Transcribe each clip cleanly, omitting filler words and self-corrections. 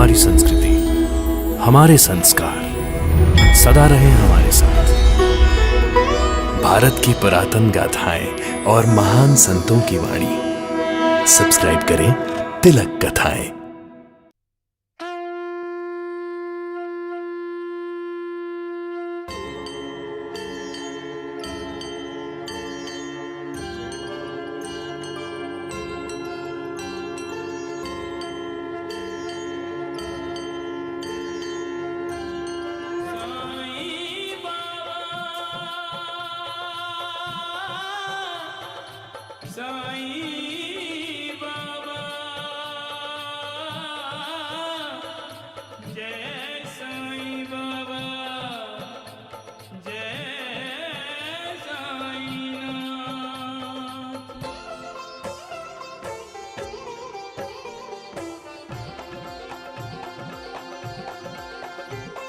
हमारी संस्कृति, हमारे संस्कार सदा रहे हमारे साथ। भारत की पुरातन गाथाएं और महान संतों की वाणी। सब्सक्राइब करें तिलक कथाएं। साईं बाबा जय साईं बाबा जय साईनाथ।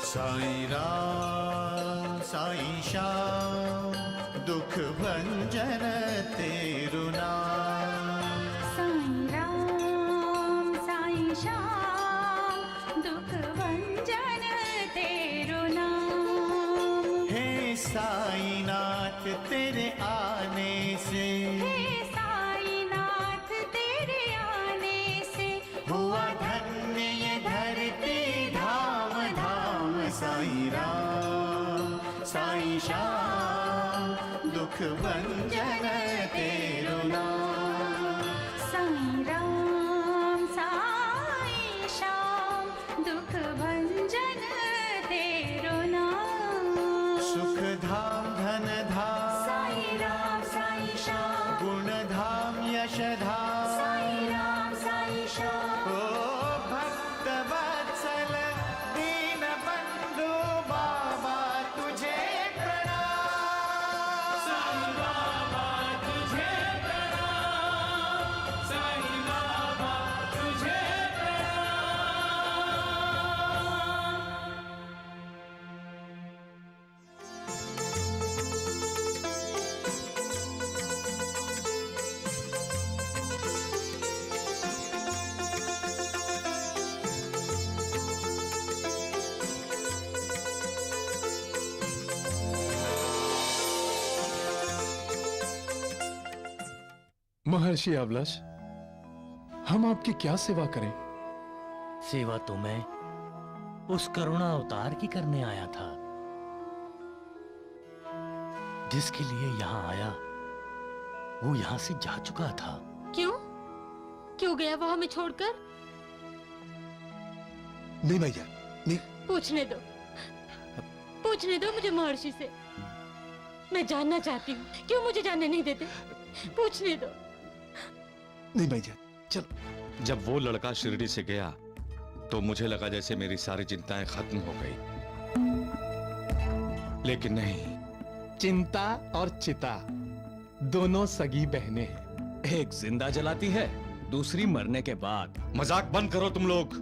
साईं राम साईं श्याम दुख भंजन तेरु नाम। साईं राम साईं श्याम दुख भंजन तेरु नाम। हे साईनाथ तेरे आने से, हे साईनाथ तेरे आने से हुआ धन्य ये धरती धाम धाम। साईं राम साईं श्याम दुख भंजन तेरु नाम। साईं राम साईं श्याम दुख भंजन तेरु नाम। सुख धाम धन धाम साईं राम साईं श्याम गुण धाम यश धाम। साईं राम साईं श्याम ओ भक्त वत्सल दीन बंधु बाबा तुझे प्रणाम। साईं बाबा तुझे प्रणाम, साईं बाबा तुझे प्रणाम। महर्षि अवलश, हम आपकी क्या सेवा करें? सेवा तो मैं उस करुणा अवतार की करने आया था, जिसके लिए यहां आया वो यहां से जा चुका था। क्यों क्यों गया वो हमें छोड़कर? नहीं भैया, नहीं। पूछने दो मुझे महर्षि से। मैं जानना चाहती हूँ, क्यों मुझे जानने नहीं देते? पूछने दो। नहीं भैया, चलो। जब वो लड़का शिरडी से गया तो मुझे लगा जैसे मेरी सारी चिंताएं खत्म हो गई, लेकिन नहीं। चिंता और चिता दोनों सगी बहनें हैं। एक जिंदा जलाती है, दूसरी मरने के बाद। मजाक बंद करो तुम लोग,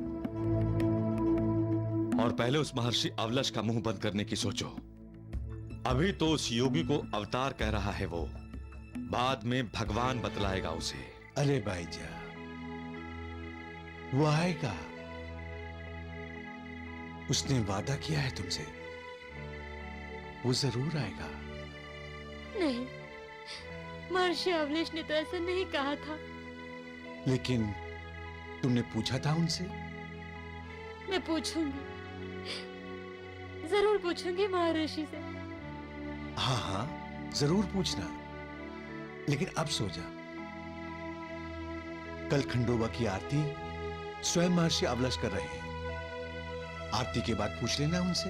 और पहले उस महर्षि अवलश का मुंह बंद करने की सोचो। अभी तो उस योगी को अवतार कह रहा है वो, बाद में भगवान बतलाएगा उसे। अरे भाईजा, वो आएगा। उसने वादा किया है तुमसे, वो जरूर आएगा। नहीं, महर्षि अवलेश ने तो ऐसा नहीं कहा था। लेकिन तुमने पूछा था उनसे? मैं पूछूंगी, जरूर पूछूंगी महर्षि से। हाँ हाँ, जरूर पूछना। लेकिन अब सो जा। कल खंडोबा की आरती स्वयं महर्षि अवलश कर रहे हैं। आरती के बाद पूछ लेना उनसे।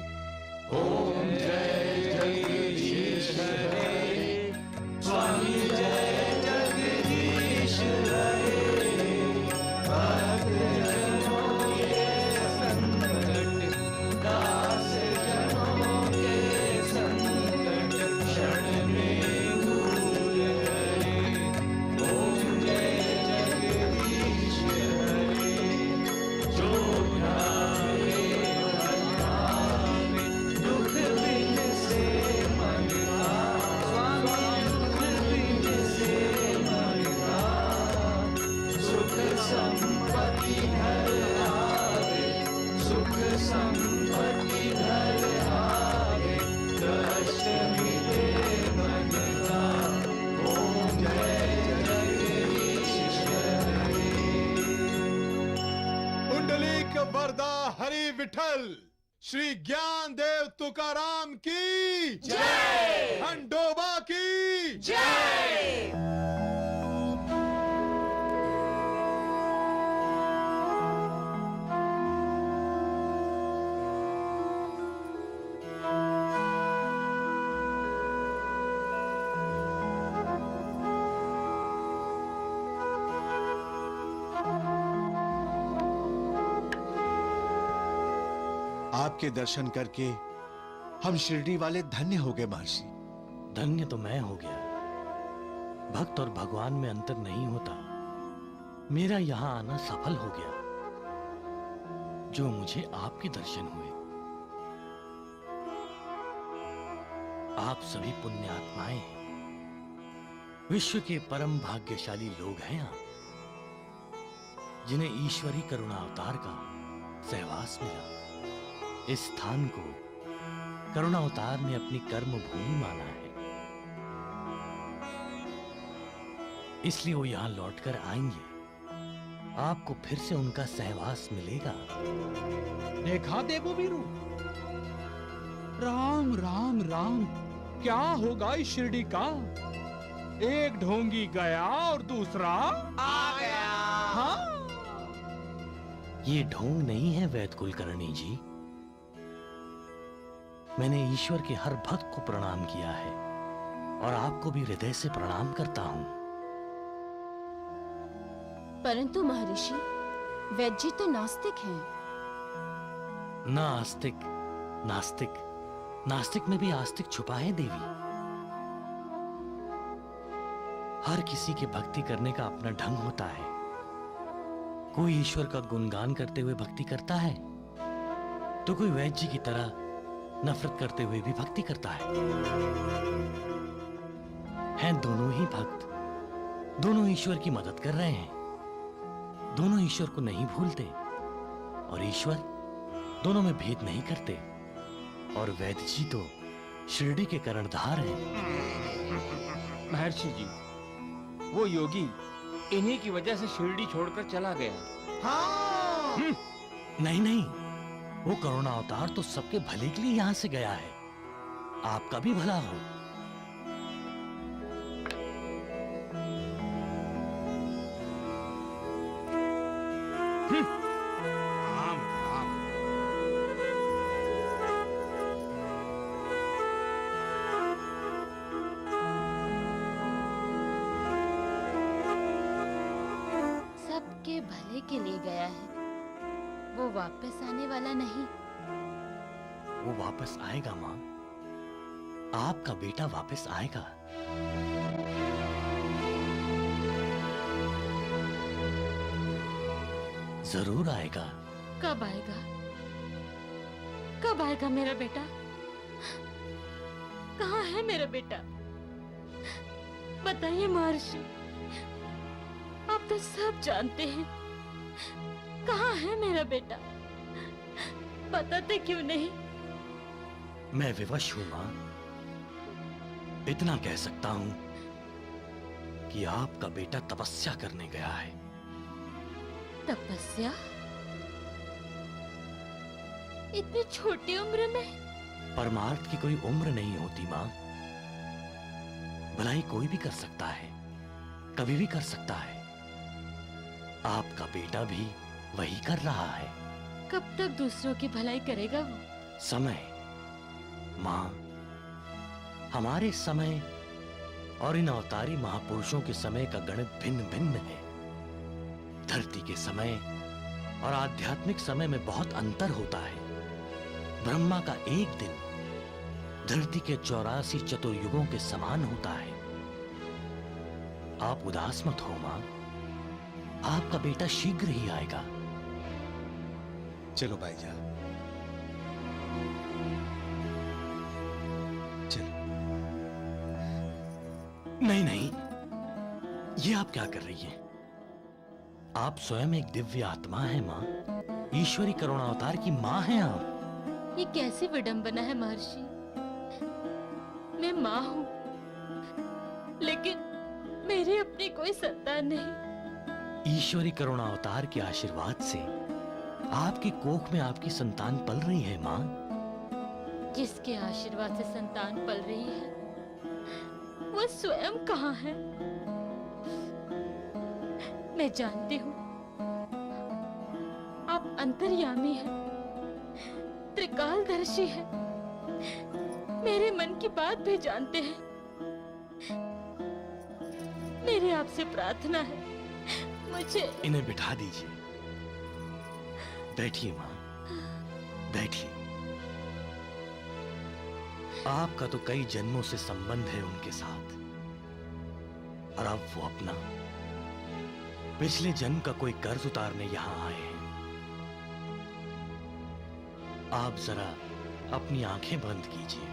ओम जय जगदीश हरे, स्वामी जय जगदीश हरे। भक्त जनों के संकट, दास जनों के संकट क्षण में दूर करे। ओम जय जगदीश हरे, जो ध्यावे दुख बिन संपत्ति घर आए, कष्ट मिले मन का। ओम जय जगदीश हरे। पुंडलीक वरदा हरि विठल, श्री ज्ञान देव तुकाराम की जय, खंडोबा की जय। आपके दर्शन करके हम शिरडी वाले धन्य हो गए महर्षि। धन्य तो मैं हो गया। भक्त और भगवान में अंतर नहीं होता। मेरा यहां आना सफल हो गया, जो मुझे आपके दर्शन हुए। आप सभी पुण्यात्माएं हैं, विश्व के परम भाग्यशाली लोग हैं आप, जिन्हें ईश्वरी करुणा अवतार का सहवास मिला। इस स्थान को करुणा अवतार ने अपनी कर्म भूमि माना है, इसलिए वो यहां लौटकर आएंगे। आपको फिर से उनका सहवास मिलेगा। देखा देवो वीरू, राम राम राम, क्या होगा इस शिरडी का। एक ढोंगी गया और दूसरा आ गया। हाँ, ये ढोंग नहीं है वैद कुलकर्णी जी। मैंने ईश्वर के हर भक्त को प्रणाम किया है और आपको भी हृदय से प्रणाम करता हूं। परंतु महर्षि, वैद्य जी तो नास्तिक हैं। ना आस्तिक, नास्तिक, नास्तिक में भी आस्तिक छुपा है देवी। हर किसी के भक्ति करने का अपना ढंग होता है। कोई ईश्वर का गुणगान करते हुए भक्ति करता है, तो कोई वैद्य जी की तरह नफरत करते हुए भी भक्ति करता है। हैं दोनों ही भक्त, दोनों ईश्वर की मदद कर रहे हैं, दोनों ईश्वर को नहीं भूलते, और ईश्वर दोनों में भेद नहीं करते। और वैद्य जी तो शिरडी के कर्णधार हैं। महर्षि जी, वो योगी इन्हीं की वजह से शिरडी छोड़कर चला गया। हाँ। नहीं नहीं, वो करुणा अवतार तो सबके भले के लिए यहां से गया है। आपका भी भला हो। राम राम। सबके भले के लिए गया है, वो वापस आने वाला नहीं। वो वापस आएगा मां, आपका बेटा वापस आएगा। जरूर आएगा। कब आएगा? कब आएगा मेरा बेटा? कहाँ है मेरा बेटा? बताइए महर्षि, आप तो सब जानते हैं। कहाँ है मेरा बेटा? बताते क्यों नहीं? मैं विवश हूं मां। इतना कह सकता हूं कि आपका बेटा तपस्या करने गया है। तपस्या? इतनी छोटी उम्र में? परमार्थ की कोई उम्र नहीं होती मां। भलाई कोई भी कर सकता है, कभी भी कर सकता है। आपका बेटा भी वही कर रहा है। कब तक दूसरों की भलाई करेगा वो? समय मां, हमारे समय और इन अवतारी महापुरुषों के समय का गणित भिन्न भिन्न है। धरती के समय और आध्यात्मिक समय में बहुत अंतर होता है। ब्रह्मा का एक दिन धरती के 84 चतुर्युगों के समान होता है। आप उदास मत हो मां, आपका बेटा शीघ्र ही आएगा। चलो भाईजान, चलो। नहीं नहीं, ये आप क्या कर रही हैं? आप स्वयं एक दिव्य आत्मा हैं मां। ईश्वरी करुणावतार की माँ हैं आप। ये कैसी विडंबना है महर्षि। मैं माँ हूँ, लेकिन मेरी अपनी कोई संतान नहीं। ईश्वरी करुणावतार के आशीर्वाद से आपकी कोख में आपकी संतान पल रही है माँ। जिसके आशीर्वाद से संतान पल रही है, वो स्वयं कहाँ है? मैं जानती हूँ आप अंतर्यामी हैं, त्रिकालदर्शी हैं, मेरे मन की बात भी जानते हैं। मेरी आपसे प्रार्थना है, मुझे इन्हें बिठा दीजिए। बैठिए माँ, बैठिए। आपका तो कई जन्मों से संबंध है उनके साथ, और अब वो अपना पिछले जन्म का कोई कर्ज उतारने यहां आए हैं। आप जरा अपनी आंखें बंद कीजिए।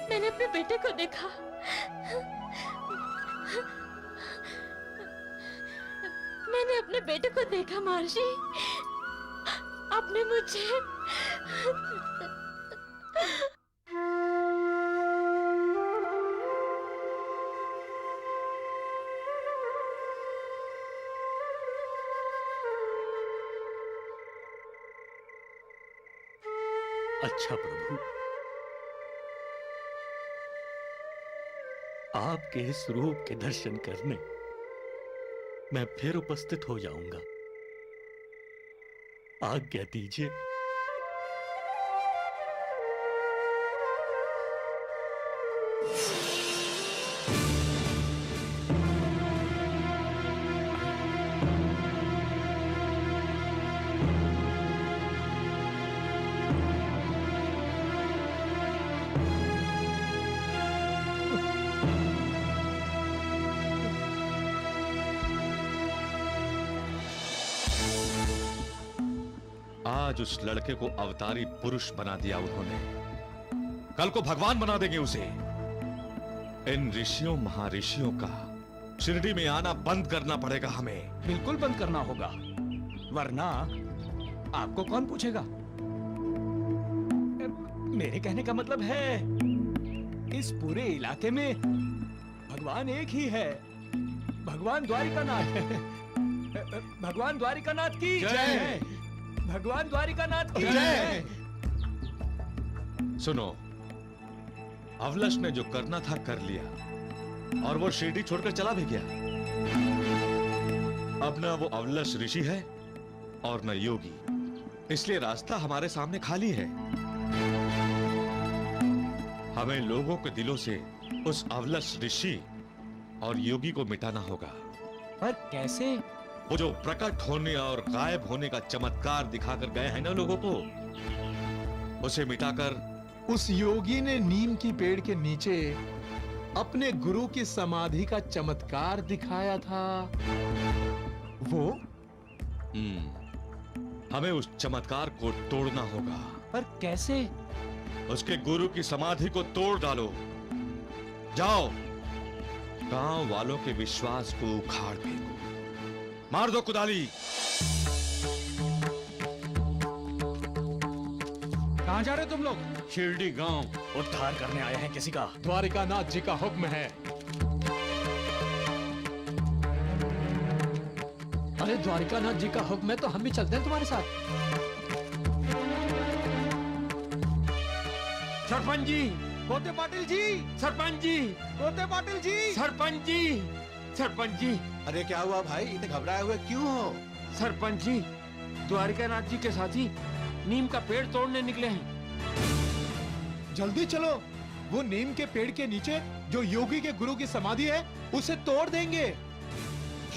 मैंने अपने बेटे को देखा। मैंने अपने बेटे को देखा महर्षि। आपने मुझे अच्छा प्रभु, आपके इस रूप के दर्शन करने मैं फिर उपस्थित हो जाऊंगा। आज्ञा दीजिए। आज उस लड़के को अवतारी पुरुष बना दिया उन्होंने, कल को भगवान बना देंगे उसे। इन ऋषियों महर्षियों का शिरडी में आना बंद करना पड़ेगा हमें। बिल्कुल बंद करना होगा, वरना आपको कौन पूछेगा। मेरे कहने का मतलब है, इस पूरे इलाके में भगवान एक ही है, भगवान द्वारिकानाथ। भगवान द्वारिकानाथ की जय। भगवान द्वारिकानाथ की जय। सुनो, अवलश ने जो करना था कर लिया, और वो शिरडी छोड़कर चला भी गया। अब ना वो अवलश ऋषि है और न योगी, इसलिए रास्ता हमारे सामने खाली है। हमें लोगों के दिलों से उस अवलश ऋषि और योगी को मिटाना होगा। पर कैसे? वो जो प्रकट होने और गायब होने का चमत्कार दिखाकर गए हैं ना लोगों को, उसे मिटाकर। उस योगी ने नीम की पेड़ के नीचे अपने गुरु की समाधि का चमत्कार दिखाया था। वो हमें उस चमत्कार को तोड़ना होगा। पर कैसे? उसके गुरु की समाधि को तोड़ डालो। जाओ, गांव वालों के विश्वास को उखाड़ फेंको। मार दो कुदाली। कहाँ जा रहे तुम लोग? शिरडी गांव उद्धार करने आए हैं किसी का। द्वारिकानाथ जी का हुक्म है। अरे द्वारिकानाथ जी का हुक्म है तो हम भी चलते हैं तुम्हारे साथ। सरपंच जी, गोते पाटिल जी, सरपंच जी, गोते पाटिल जी, सरपंच जी, सरपंच जी। अरे क्या हुआ भाई, इतने घबराए हुए क्यों हो? सरपंच जी, द्वारिकानाथ जी के साथी नीम का पेड़ तोड़ने निकले हैं। जल्दी चलो, वो नीम के पेड़ के नीचे जो योगी के गुरु की समाधि है उसे तोड़ देंगे।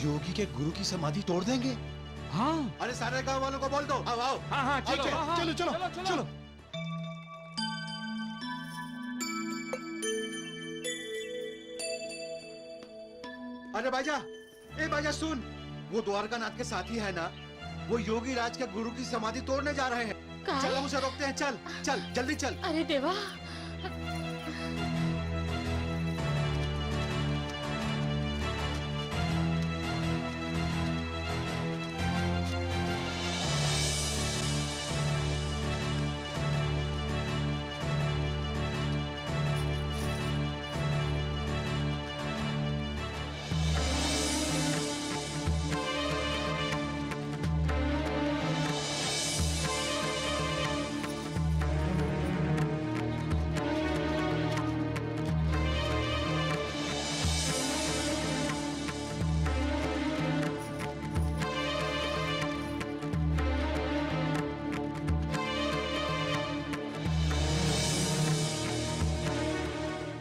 योगी के गुरु की समाधि तोड़ देंगे? हाँ। अरे सारे गांव वालों को बोल दो, आओ आओ। हाँ हाँ चलो चलो, हाँ, चलो, चलो, चलो, चलो। अरे बाजा, ए बाजा सुन, वो द्वारकानाथ के साथी है ना, वो योगी राज के गुरु की समाधि तोड़ने जा रहे हैं। कहाँ चल है? हम उसे रोकते हैं, चल चल जल्दी चल। अरे देवा,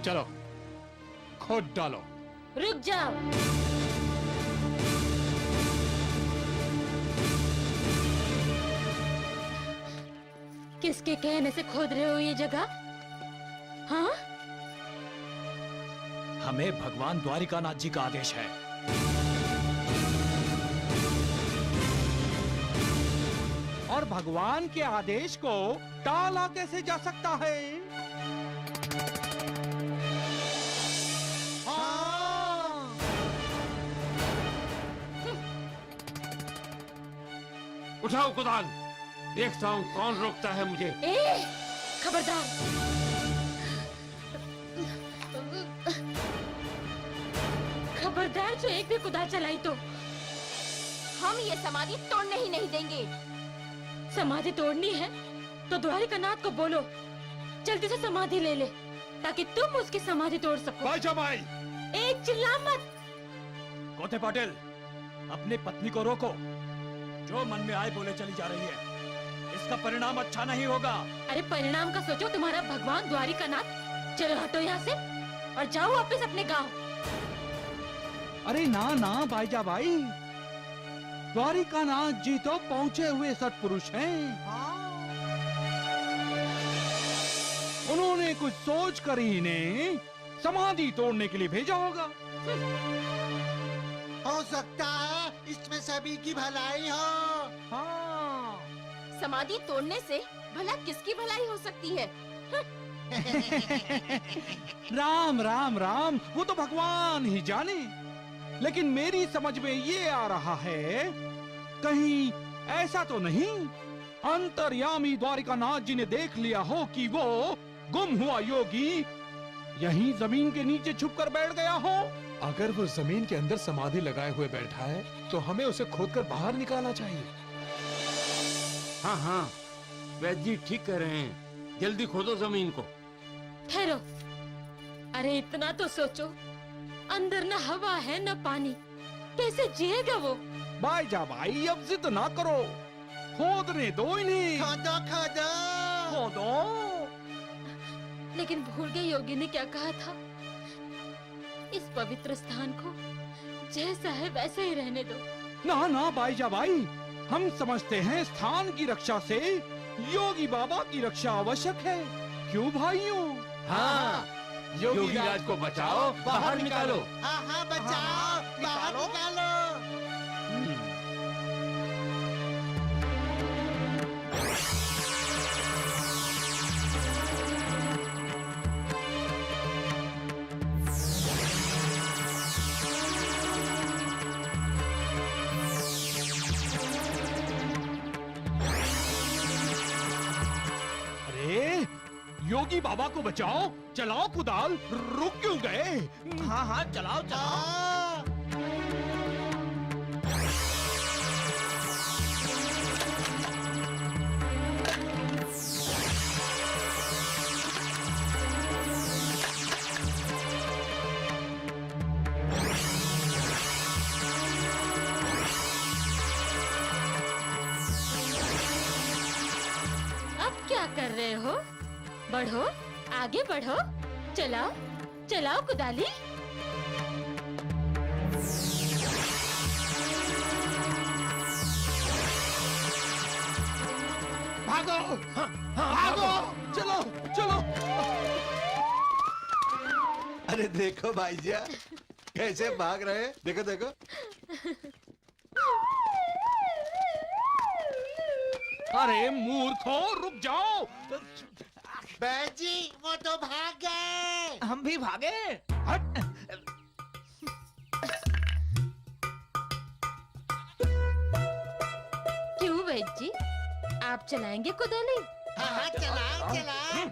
चलो, खोद डालो। रुक जाओ। किसके कहने से खोद रहे हो ये जगह? हाँ? हमें भगवान द्वारिकानाथ जी का आदेश है। और भगवान के आदेश को टाला कैसे जा सकता है? उठाओ कुदाल, देखता हूँ कौन रोकता है मुझे। ए, खबरदार! खबरदार, जो एक भी कुदाल चलाई तो हम ये समाधि तोड़ने ही नहीं देंगे। समाधि तोड़नी है तो द्वारिकानाथ को बोलो जल्दी से समाधि ले ले, ताकि तुम उसकी समाधि तोड़ सको। भाई जमाई, एक चिल्ला मत। कोते पाटिल, अपनी पत्नी को रोको। जो मन में आए बोले चली जा रही है, इसका परिणाम अच्छा नहीं होगा। अरे परिणाम का सोचो तुम्हारा भगवान द्वारिकानाथ। चलो हटो यहाँ से और जाओ वापस अपने गांव। अरे ना ना भाईजा भाई, द्वारिकानाथ जी तो पहुंचे हुए सत्पुरुष हैं। उन्होंने कुछ सोच कर ही इन्हें समाधि तोड़ने के लिए भेजा होगा। हो सकता है इसमें सभी की भलाई हो। हाँ। समाधि तोड़ने से भला किसकी भलाई हो सकती है? राम राम राम, वो तो भगवान ही जाने। लेकिन मेरी समझ में ये आ रहा है, कहीं ऐसा तो नहीं अंतर्यामी द्वारिकानाथ जी ने देख लिया हो कि वो गुम हुआ योगी यहीं जमीन के नीचे छुपकर बैठ गया हो। अगर वो जमीन के अंदर समाधि लगाए हुए बैठा है तो हमें उसे खोदकर बाहर निकालना चाहिए। हाँ हाँ, वैद्य जी ठीक कह रहे हैं, जल्दी खोदो जमीन को। ठहरो, अरे इतना तो सोचो, अंदर न हवा है न पानी, कैसे जिएगा वो? भाईजा भाई, अब जिद ना करो, खोदने दो इन्हें। खोदो खोदो। खोदो। लेकिन भूल गए योगी ने क्या कहा था? इस पवित्र स्थान को जैसा है वैसे ही रहने दो। ना ना भाईजा भाई, हम समझते हैं स्थान की रक्षा से योगी बाबा की रक्षा आवश्यक है। क्यों भाइयों? हाँ, योगी राज को बचाओ, बाहर निकालो। हाँ हाँ बचाओ, बाहर निकालो। अरे योगी बाबा को बचाओ, चलाओ कुदाल, रुक क्यों गए? हाँ हाँ, चलाओ चलाओ। कर रहे हो? बढ़ो, आगे बढ़ो, चलाओ, चलाओ कुदाली। भागो, भागो, चलो, चलो। अरे देखो भाईजा कैसे भाग रहे हैं, देखो देखो। अरे मूर्खो, रुक जाओ। जी वो तो भाग गए। हम भी भागे। हट। क्यों वैद्य जी, आप चलाएंगे कुदाली? हाँ चलाए चलाए।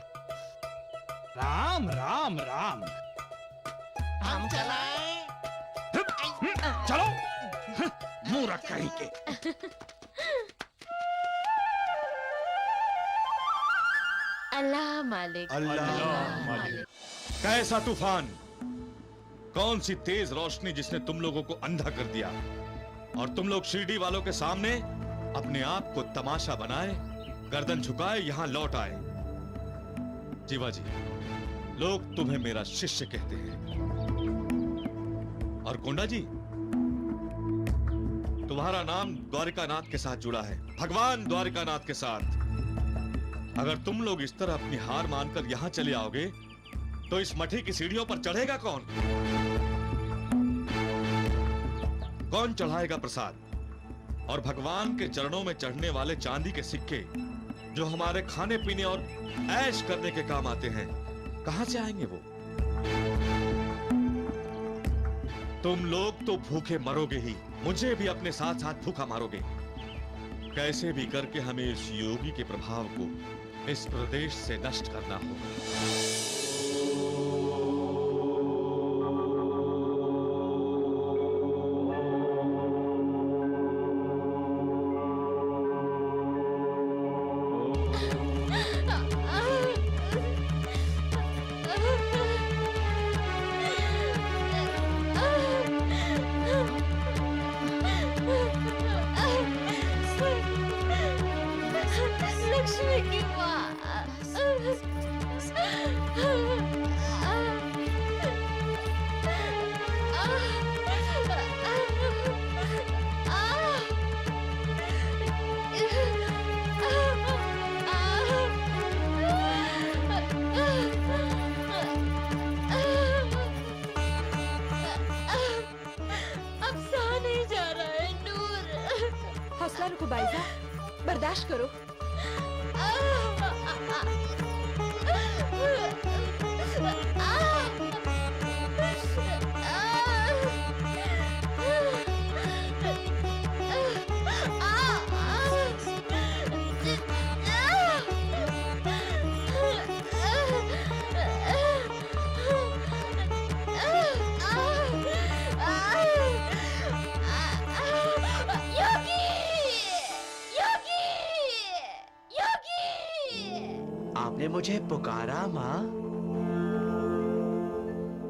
राम राम राम। हम चलाए। चलो, मूर्ख कहीं के। अल्लाह मालिक। अल्लाह मालिक। कैसा तूफान, कौन सी तेज रोशनी जिसने तुम लोगों को अंधा कर दिया और तुम लोग शिरडी वालों के सामने अपने आप को तमाशा बनाए, गर्दन झुकाए यहां लौट आए। जीवा जी, लोग तुम्हें मेरा शिष्य कहते हैं। और कोंडा जी, तुम्हारा नाम द्वारिकानाथ के साथ जुड़ा है, भगवान द्वारिकानाथ के साथ। अगर तुम लोग इस तरह अपनी हार मानकर यहां चले आओगे तो इस मठी की सीढ़ियों पर चढ़ेगा कौन? कौन चढ़ाएगा प्रसाद? और भगवान के चरणों में चढ़ने वाले चांदी के सिक्के जो हमारे खाने पीने और ऐश करने के काम आते हैं, कहां से आएंगे वो? तुम लोग तो भूखे मरोगे ही, मुझे भी अपने साथ साथ भूखा मारोगे। कैसे भी करके हमें इस योगी के प्रभाव को इस प्रदेश से नष्ट करना होगा। लक्ष्मी की माँ। अब सहा नहीं जा रहा है नूर। हौसला रखो बाईजा, बर्दाश्त करो। आपने मुझे पुकारा माँ?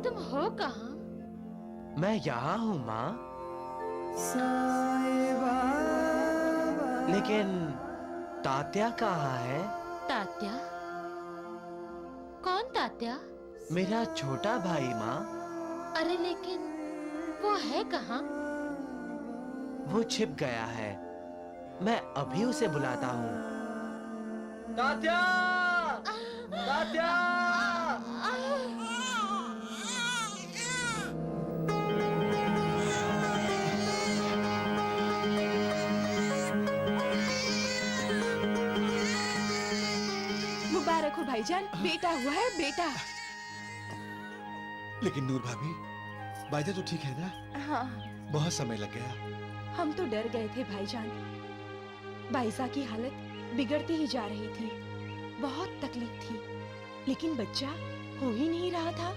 तुम हो कहाँ? मैं यहाँ हूँ माँ। लेकिन तात्या कहाँ है? तात्या? कौन तात्या? मेरा छोटा भाई माँ। अरे लेकिन वो है कहाँ? वो छिप गया है, मैं अभी उसे बुलाता हूँ। तात्या! तात्या! मुबारक हो भाईजान, बेटा हुआ है बेटा। लेकिन नूर भाभी, बाईजा तो ठीक है ना? हाँ, बहुत समय लग गया। हम तो डर गए थे भाईजान। बाईजा की हालत बिगड़ती ही जा रही थी, बहुत तकलीफ थी, लेकिन बच्चा हो ही नहीं रहा था।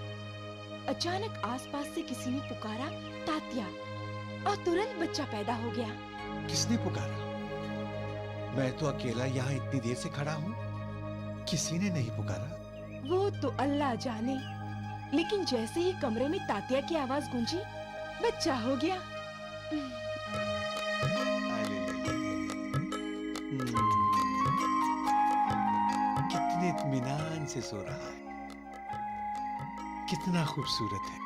अचानक आसपास से किसी ने पुकारा तात्या, और तुरंत बच्चा पैदा हो गया। किसने पुकारा? मैं तो अकेला यहाँ इतनी देर से खड़ा हूँ, किसी ने नहीं पुकारा। वो तो अल्लाह जाने, लेकिन जैसे ही कमरे में तात्या की आवाज गूंजी, बच्चा हो गया। कितने इत्मीनान से सो रहा है, कितना खूबसूरत है।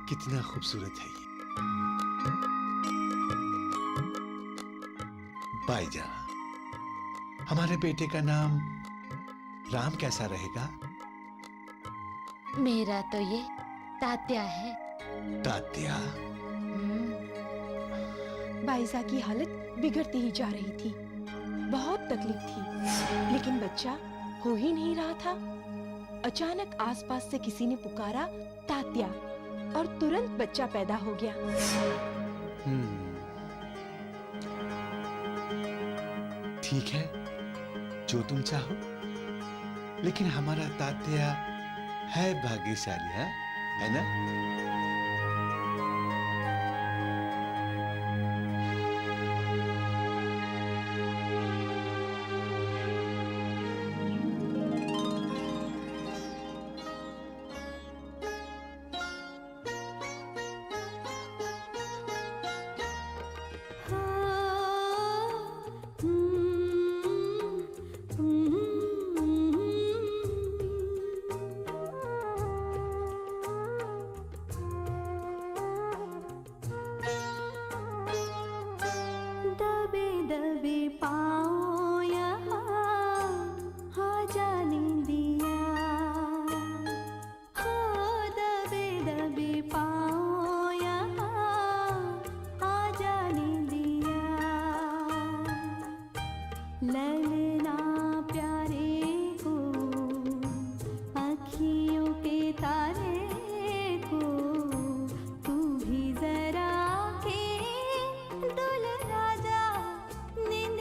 कितना खूबसूरत है ये। भाईजान, हमारे बेटे का नाम राम कैसा रहेगा? मेरा तो ये तात्या है। तात्या? बाइजा की हालत बिगड़ती ही जा रही थी। बहुत तकलीफ थी, लेकिन बच्चा हो ही नहीं रहा था। अचानक आसपास से किसी ने पुकारा तात्या, और तुरंत बच्चा पैदा हो गया। ठीक है, जो तुम चाहो, लेकिन हमारा तात्या है भाग्यशाली, है ना? दबे दबे पाँव यहाँ आ जाने दिया, हो दबे दबे पाँव यहाँ आ जाने दिया। ललना प्यारे को, अखियों के तारे को, तू भी जरा के दुल्हा जा, निंदिया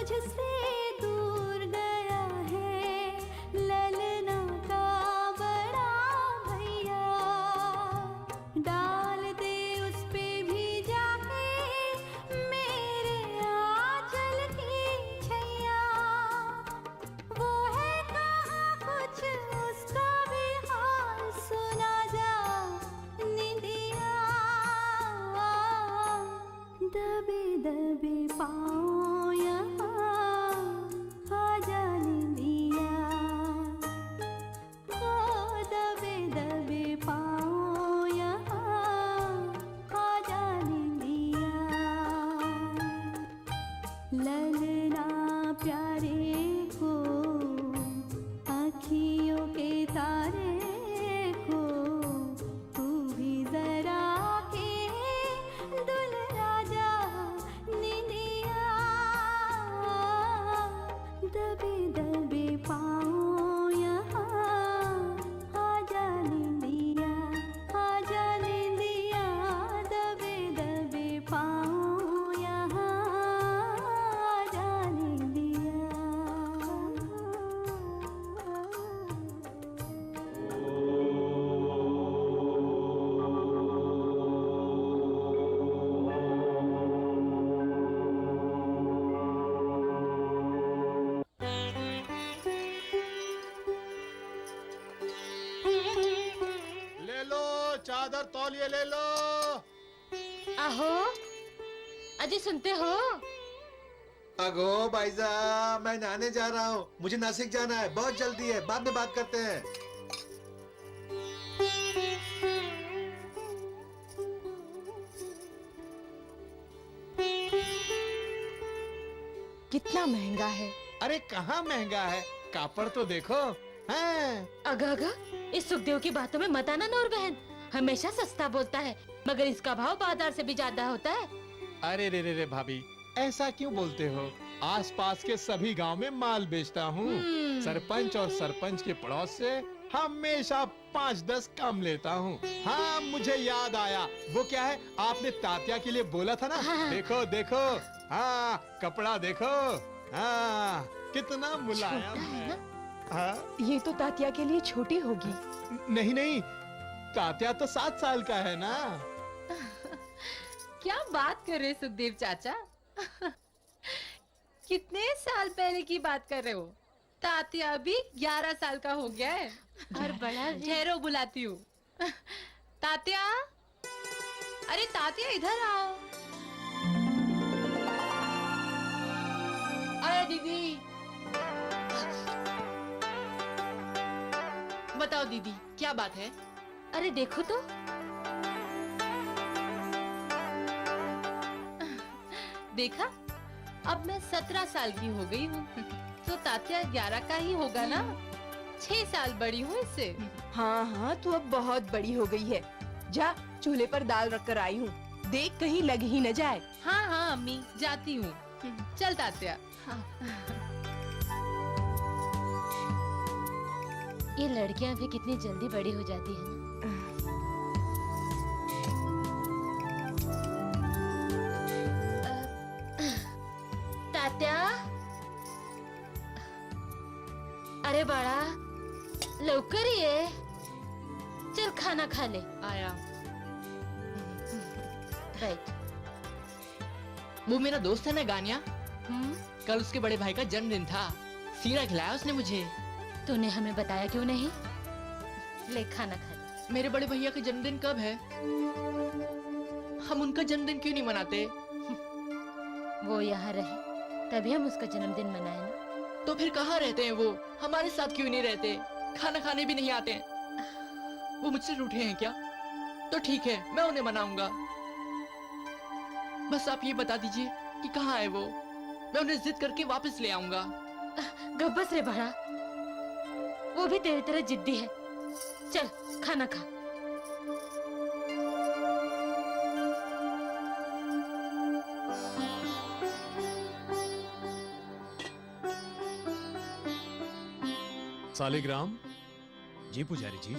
मुझसे दूर गया है ललना का बड़ा भैया, डाल दे उस पे भी जाके मेरे आंचल की छैया। वो है कहाँ कुछ उसका भी हाल सुना जा निंदिया, दबे दबे पाँव यहाँ आ जा निंदिया, ओ दबे दबे पाँव यहाँ आ जा निंदिया। ललना प्यारे को आँखियों के तारे को तू भी जरा के दुल्हा जा निंदिया, दबे दबे पाँव यहाँ आ जा निंदिया, आ जा निंदिया, दबे दबे पाँव यहाँ आ जा निंदिया। ले लो चादर तौलिए ले लो। आहो अजी सुनते हो? अगो भाईजा, मैं नहाने जा रहा हूँ, मुझे नासिक जाना है, बहुत जल्दी है, बाद में बात करते हैं। कितना महंगा है। अरे कहाँ महंगा है, कापड़ तो देखो। हैं? अगा अगा, इस सुखदेव की बातों में मत आना नूर बहन, हमेशा सस्ता बोलता है मगर इसका भाव बाजार से भी ज्यादा होता है। अरे रे रे रे भाभी, ऐसा क्यों बोलते हो? आसपास के सभी गांव में माल बेचता हूँ। सरपंच और सरपंच के पड़ोस से हमेशा 5-10 कम लेता हूँ। हाँ मुझे याद आया, वो क्या है आपने तात्या के लिए बोला था ना? हाँ। देखो देखो, हाँ कपड़ा देखो, हाँ कितना मुलायम है। हाँ ये तो तात्या के लिए छोटी होगी। नहीं नहीं, तात्या तो 7 साल का है ना। क्या बात कर रहे हो सुखदेव चाचा? कितने साल पहले की बात कर रहे हो? तात्या अभी 11 साल का हो गया है। और बड़ा ठहरो बुलाती हूँ। तात्या, अरे तात्या इधर आओ। अरे दीदी, बताओ दीदी क्या बात है? अरे देखो तो, देखा, अब मैं 17 साल की हो गई हूँ, तो तात्या 11 का ही होगा ना? 6 साल बड़ी हूँ इससे। हाँ हाँ, तू अब बहुत बड़ी हो गई है। जा चूल्हे पर दाल रख कर आई हूँ, देख कहीं लग ही न जाए। हाँ हाँ अम्मी, जाती हूँ। चल तात्या। ये लड़कियां भी कितनी जल्दी बड़ी हो जाती है ना। तात्या, अरे बड़ा लवकर ये, चल खाना खा ले। आया। बैठ। वो मेरा दोस्त है ना गानिया, कल उसके बड़े भाई का जन्मदिन था, सीरा खिलाया उसने मुझे। तूने हमें बताया क्यों नहीं? ले खाना खा ले। मेरे बड़े भैया का जन्मदिन कब है? हम उनका जन्मदिन क्यों नहीं मनाते? वो यहाँ रहे तभी हम उसका जन्मदिन मनाए ना। तो फिर कहाँ रहते हैं वो? हमारे साथ क्यों नहीं रहते? खाना खाने भी नहीं आते हैं। वो मुझसे रूठे हैं क्या? तो ठीक है, मैं उन्हें मनाऊंगा। बस आप ये बता दीजिए कि कहाँ है वो, मैं उन्हें जिद करके वापस ले आऊंगा। गब्बस रे बड़ा, वो भी तेरी तरह जिद्दी है। चल खाना खा। सालिग्राम जी पुजारी जी।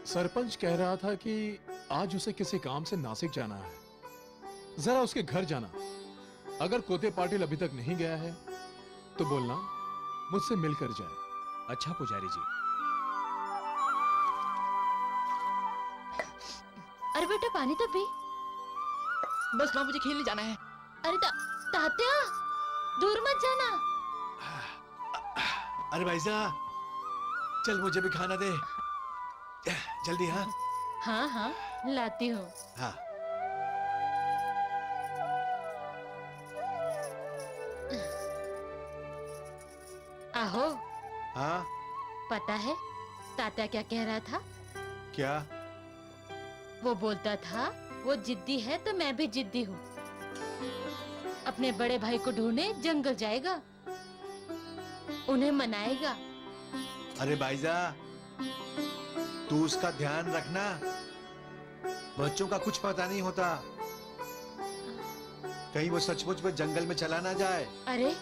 सरपंच कह रहा था कि आज उसे किसी काम से नासिक जाना है, जरा उसके घर जाना। अगर कोते पाटिल अभी तक नहीं गया है तो बोलना मुझसे मिलकर जाए। अच्छा पुजारी जी। अरे बेटा पानी तो पी। बस माँ मुझे खेलने जाना है। अरे तात्या दूर मत जाना। अरे भाईजा चल मुझे भी खाना दे जल्दी। हाँ हाँ हाँ लाती हूँ। हाँ। आहो। हाँ पता है तात्या क्या कह रहा था? क्या? वो बोलता था वो जिद्दी है तो मैं भी जिद्दी हूँ। अपने बड़े भाई को ढूंढने जंगल जाएगा, उन्हें मनाएगा। अरे भाईजा तू उसका ध्यान रखना, बच्चों का कुछ पता नहीं होता, कहीं वो सचमुच में जंगल में चला ना जाए। अरे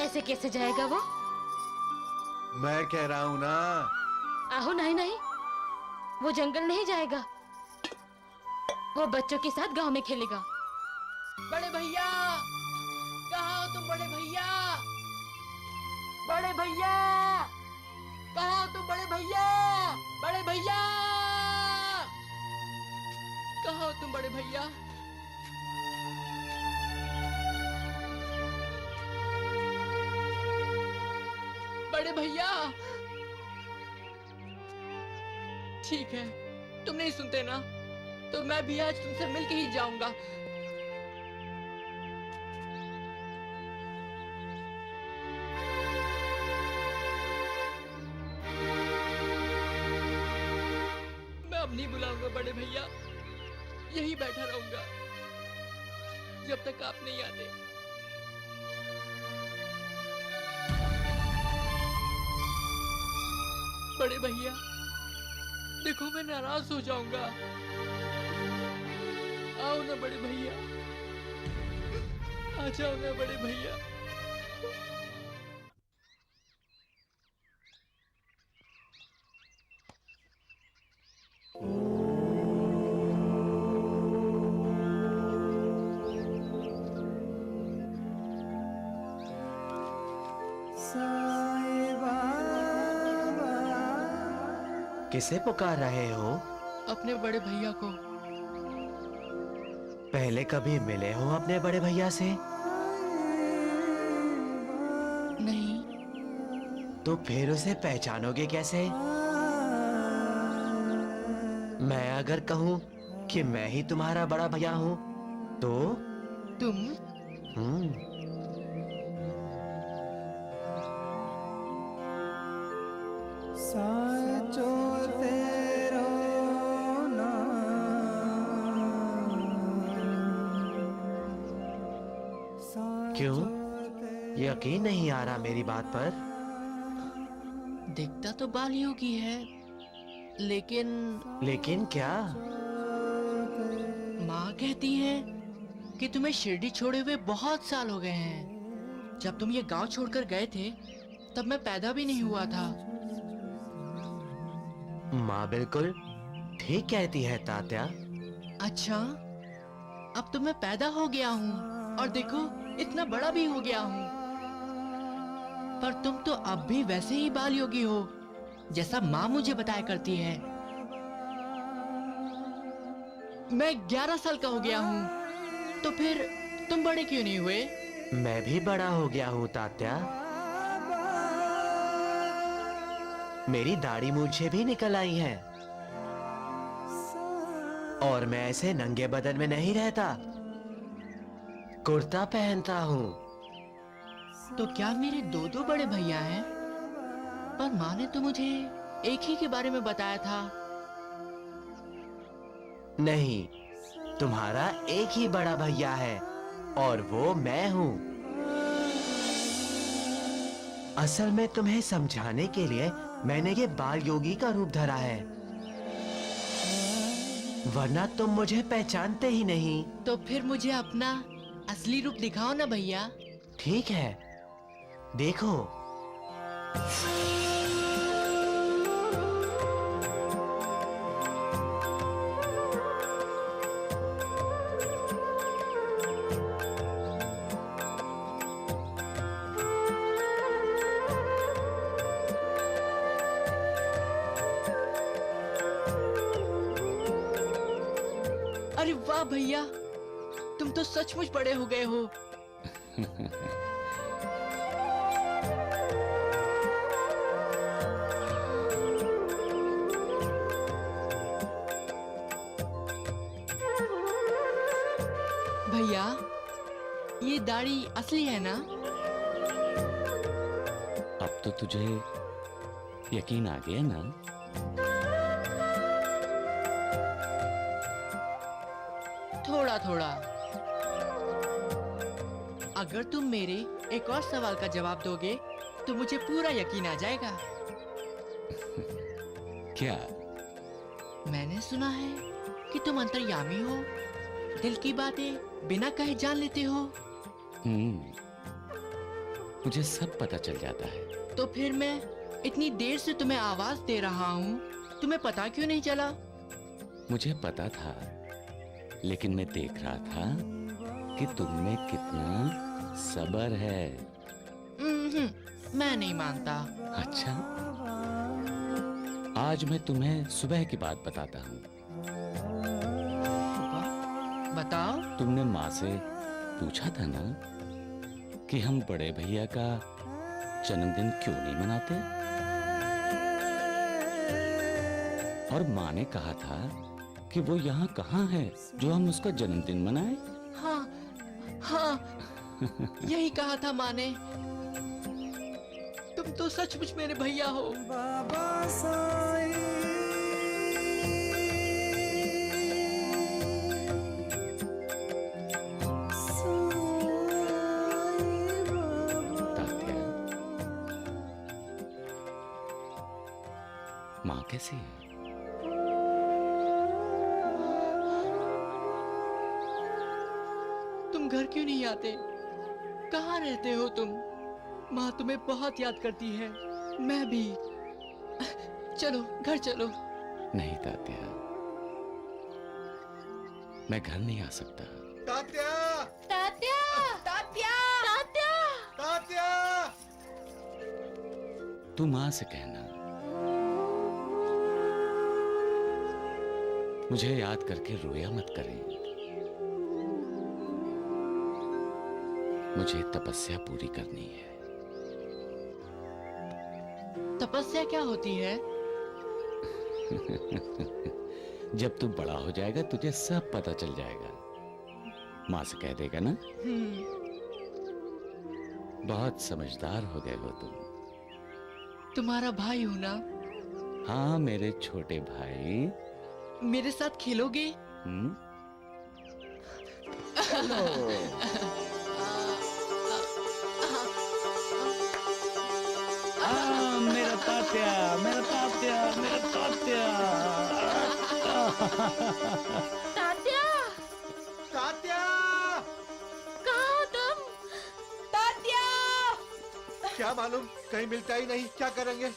ऐसे कैसे जाएगा वो? मैं कह रहा हूँ ना। आहो नहीं नहीं, वो जंगल नहीं जाएगा, वो बच्चों के साथ गांव में खेलेगा। बड़े भैया कहाँ हो तुम? बड़े भैया, बड़े भैया कहाँ हो तुम? बड़े भैया, बड़े भैया कहाँ हो तुम? बड़े भैया, बड़े भैया। ठीक है तुम नहीं सुनते ना, तो मैं भी आज तुमसे मिलके ही जाऊंगा। मैं अब नहीं बुलाऊंगा बड़े भैया, यही बैठा रहूंगा जब तक आप नहीं आते। बड़े भैया देखो मैं नाराज हो जाऊंगा। आओ ना बड़े भैया, आ जाओ ना बड़े भैया। किसे पुकार रहे हो? अपने बड़े भैया को। पहले कभी मिले हो अपने बड़े भैया से? नहीं। तो फिर उसे पहचानोगे कैसे? मैं अगर कहूं कि मैं ही तुम्हारा बड़ा भैया हूं तो? तुम? साचो तेरो क्यों? यकीन नहीं आ रहा मेरी बात पर? दिखता तो बाल योगी है, लेकिन क्या? माँ कहती है कि तुम्हें शिरडी छोड़े हुए बहुत साल हो गए हैं। जब तुम ये गांव छोड़कर गए थे तब मैं पैदा भी नहीं हुआ था। माँ बिल्कुल ठीक कहती है तात्या। अच्छा, अब तो मैं पैदा हो गया हूँ और देखो इतना बड़ा भी हो गया हूँ, पर तुम तो अब भी वैसे ही बाल योगी हो जैसा माँ मुझे बताया करती है। मैं 11 साल का हो गया हूँ, तो फिर तुम बड़े क्यों नहीं हुए? मैं भी बड़ा हो गया हूँ तात्या। मेरी दाढ़ी मूंछें भी निकल आई हैं और मैं ऐसे नंगे बदन में नहीं रहता, कुर्ता पहनता हूँ। तो क्या मेरे दो बड़े भैया हैं? पर माँ ने तो मुझे एक ही के बारे में बताया था। नहीं, तुम्हारा एक ही बड़ा भैया है और वो मैं हूँ। असल में तुम्हें समझाने के लिए मैंने ये बाल योगी का रूप धरा है, वरना तुम मुझे पहचानते ही नहीं। तो फिर मुझे अपना असली रूप दिखाओ ना भैया। ठीक है, देखो। वाह भैया, तुम तो सचमुच बड़े हो गए हो। भैया, ये दाढ़ी असली है ना? अब तो तुझे यकीन आ गया ना? थोड़ा थोड़ा। अगर तुम मेरे एक और सवाल का जवाब दोगे तो मुझे पूरा यकीन आ जाएगा। क्या? मैंने सुना है कि तुम अंतर्यामी हो, दिल की बातें बिना कहे जान लेते हो। मुझे सब पता चल जाता है। तो फिर मैं इतनी देर से तुम्हें आवाज दे रहा हूँ, तुम्हें पता क्यों नहीं चला? मुझे पता था, लेकिन मैं देख रहा था कि तुम में कितना सब्र है। मैं नहीं मानता। अच्छा, आज मैं तुम्हें सुबह की बात बताता हूँ। बताओ। तुमने माँ से पूछा था ना कि हम बड़े भैया का जन्मदिन क्यों नहीं मनाते? और माँ ने कहा था कि वो यहाँ कहाँ है जो हम उसका जन्मदिन मनाएं? हाँ, हाँ, यही कहा था माँ ने। तुम तो सचमुच मेरे भैया हो। बाबा साईं, माँ कैसी है? तुम घर क्यों नहीं आते? कहाँ रहते हो तुम? माँ तुम्हें बहुत याद करती है, मैं भी। चलो घर चलो। नहीं तात्या, मैं घर नहीं आ सकता। तात्या! तात्या! तात्या! तात्या! तात्या! तू माँ से कहना मुझे याद करके रोया मत करें। मुझे तपस्या पूरी करनी है। तपस्या क्या होती है? जब तू बड़ा हो जाएगा तुझे सब पता चल जाएगा। माँ से कह देगा ना? बहुत समझदार हो गए हो तुम। तुम्हारा भाई हूँ ना? हाँ, मेरे छोटे भाई। मेरे साथ खेलोगे? चलो। मेरा तात्या, मेरा तात्या, मेरा तात्या। तात्या! तात्या! कहाँ हो तुम? तात्या! क्या मालूम, कहीं मिलता ही नहीं। क्या करेंगे?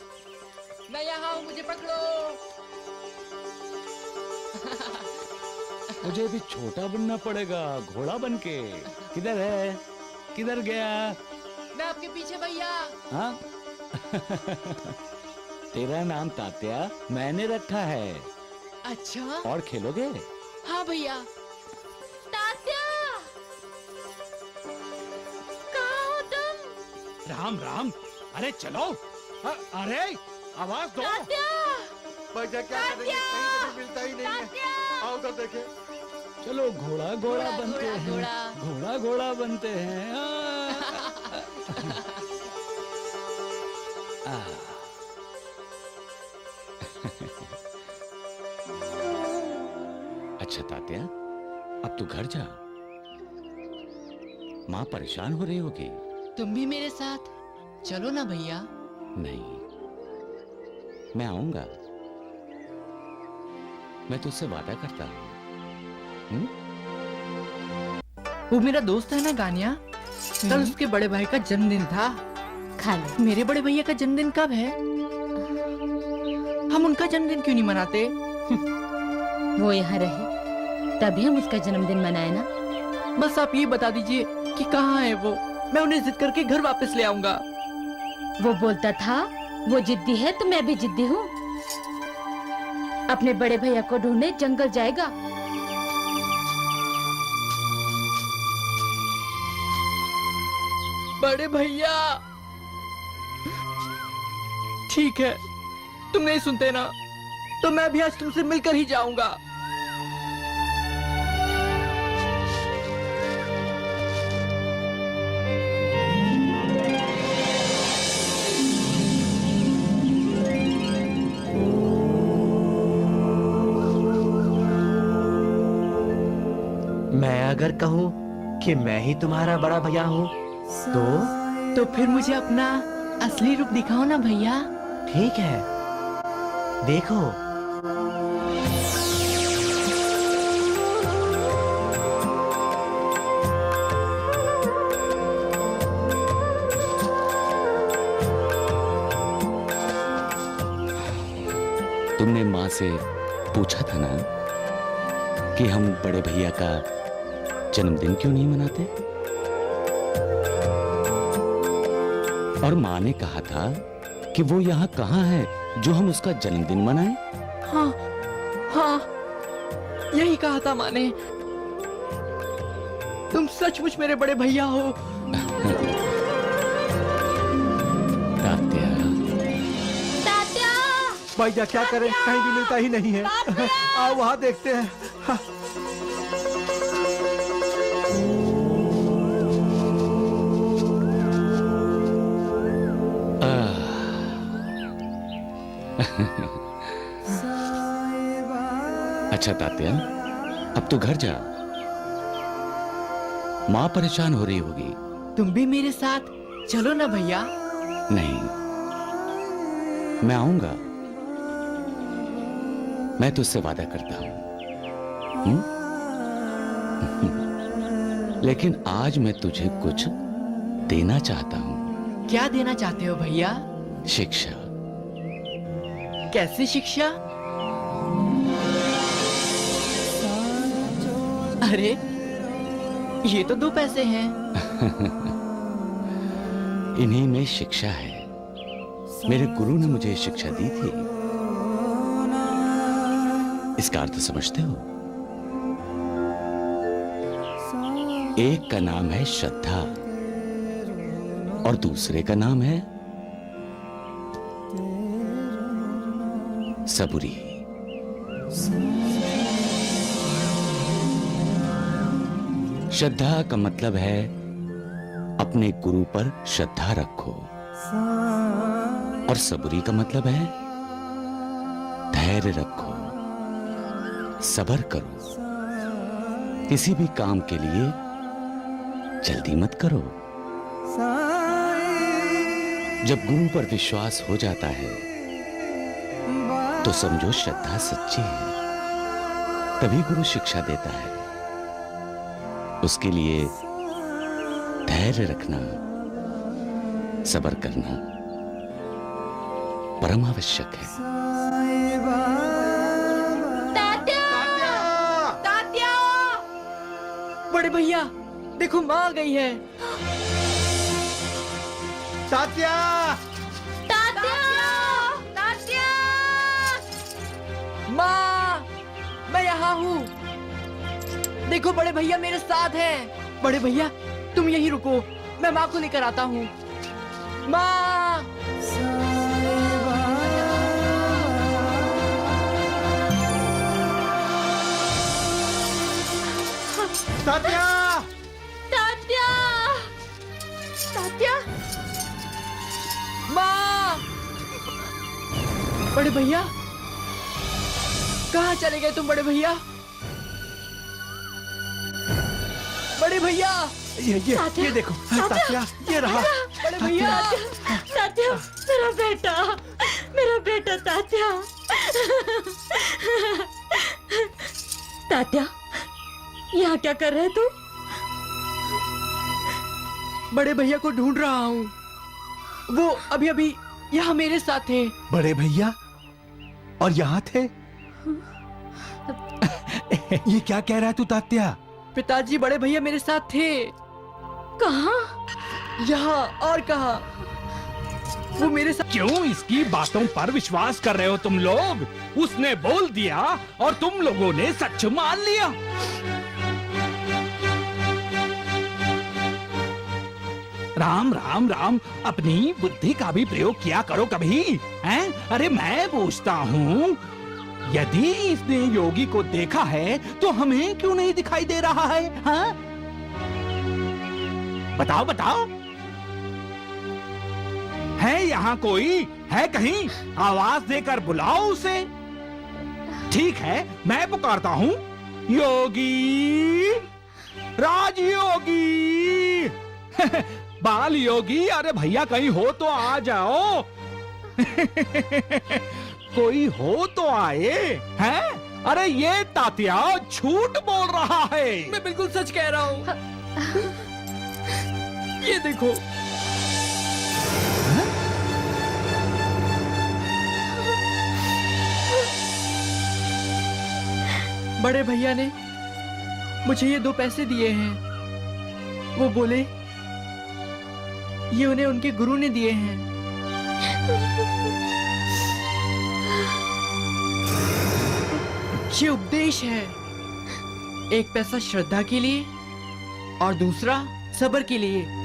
मैं यहाँ हूँ, मुझे पकड़ो। मुझे भी छोटा बनना पड़ेगा, घोड़ा बनके। किधर है? किधर गया? मैं आपके पीछे भैया। हाँ? तेरा नाम तात्या मैंने रखा है। अच्छा? और खेलोगे? हाँ भैया। तात्या! कहाँ हो तुम? राम राम, अरे चलो। अरे आवाज दो। तात्या! भैया क्या करेंगे? कहीं तो मिलता ही नहीं है। आओ उधर देखे। चलो घोड़ा घोड़ा बनते हैं, घोड़ा घोड़ा बनते हैं। अच्छा तात्या, अब तू घर जा। माँ परेशान हो रही होगी। तुम भी मेरे साथ चलो ना भैया। नहीं, मैं आऊंगा। मैं तुझसे वादा करता हूँ। वो मेरा दोस्त है ना गानिया, कल उसके बड़े भाई का जन्मदिन था। खा लो। मेरे बड़े भैया का जन्मदिन कब है? हम उनका जन्मदिन क्यों नहीं मनाते? वो यहाँ रहे तभी हम उसका जन्मदिन मनाए ना। बस आप ये बता दीजिए कि कहाँ है वो, मैं उन्हें जिद करके घर वापस ले आऊंगा। वो बोलता था वो जिद्दी है तो मैं भी जिद्दी हूँ। अपने बड़े भैया को ढूंढने जंगल जाएगा। बड़े भैया। ठीक है, तुम नहीं सुनते ना, तो मैं भी आज तुमसे मिलकर ही जाऊंगा। मैं अगर कहूँ कि मैं ही तुम्हारा बड़ा भैया हूँ तो फिर मुझे अपना असली रूप दिखाओ ना भैया। ठीक है, देखो। तुमने माँ से पूछा था ना कि हम बड़े भैया का जन्मदिन क्यों नहीं मनाते? और माँ ने कहा था कि वो यहाँ कहाँ है जो हम उसका जन्मदिन मनाएं? हाँ हाँ, यही कहा था माँ ने। तुम सचमुच मेरे बड़े भैया हो। तात्या। तात्या! भैया क्या करें, कहीं भी मिलता ही नहीं है। आओ वहाँ देखते हैं। हाँ। अच्छा तात्या, अब तो घर जा। माँ परेशान हो रही होगी। तुम भी मेरे साथ चलो ना भैया। नहीं, मैं आऊंगा। मैं तुझसे वादा करता हूं। लेकिन आज मैं तुझे कुछ देना चाहता हूं। क्या देना चाहते हो भैया? शिक्षा। कैसी शिक्षा? अरे, ये तो 2 पैसे हैं। इन्हीं में शिक्षा है। मेरे गुरु ने मुझे शिक्षा दी थी। इसका अर्थ समझते हो? एक का नाम है श्रद्धा और दूसरे का नाम है सबूरी। श्रद्धा का मतलब है अपने गुरु पर श्रद्धा रखो, और सबूरी का मतलब है धैर्य रखो, सब्र करो। किसी भी काम के लिए जल्दी मत करो। जब गुरु पर विश्वास हो जाता है तो समझो श्रद्धा सच्ची है। तभी गुरु शिक्षा देता है। उसके लिए धैर्य रखना, सब्र करना परम आवश्यक है। तात्या! तात्या! बड़े भैया, देखो माँ आ गई है। तात्या! तात्या! तात्या! माँ, मैं यहाँ हूँ। देखो बड़े भैया मेरे साथ हैं। बड़े भैया तुम यहीं रुको, मैं माँ को लेकर आता हूँ। माँ! तात्या! तात्या! तात्या! माँ! बड़े भैया, कहाँ चले गए तुम बड़े भैया? बड़े भैया! ये देखो तात्या, ये रहा। बड़े भैया! तात्या, मेरा बेटा तात्या। तात्या, यहाँ क्या कर रहे तू? बड़े भैया को ढूंढ रहा हूँ। वो अभी अभी यहाँ मेरे साथ थे। बड़े भैया और यहाँ थे? ये क्या कह रहा है तू तात्या? पिताजी, बड़े भैया मेरे साथ थे। कहाँ? यहाँ और कहाँ? वो मेरे साथ। क्यों इसकी बातों पर विश्वास कर रहे हो तुम लोग? उसने बोल दिया और तुम लोगों ने सच मान लिया। राम राम राम, अपनी बुद्धि का भी प्रयोग किया करो कभी, हैं? अरे मैं पूछता हूँ, यदि इसने योगी को देखा है तो हमें क्यों नहीं दिखाई दे रहा है? हाँ? बताओ बताओ, है यहाँ कोई? है कहीं? आवाज देकर बुलाओ उसे। ठीक है, मैं पुकारता हूँ, योगी, राजयोगी, बाल योगी, अरे भैया कहीं हो तो आ जाओ। कोई हो तो आए, हैं? अरे ये तात्या झूठ बोल रहा है। मैं बिल्कुल सच कह रहा हूँ। ये देखो। बड़े भैया ने मुझे ये 2 पैसे दिए हैं। वो बोले ये उन्हें उनके गुरु ने दिए हैं। ये उपदेश है। 1 पैसा श्रद्धा के लिए और दूसरा सब्र के लिए।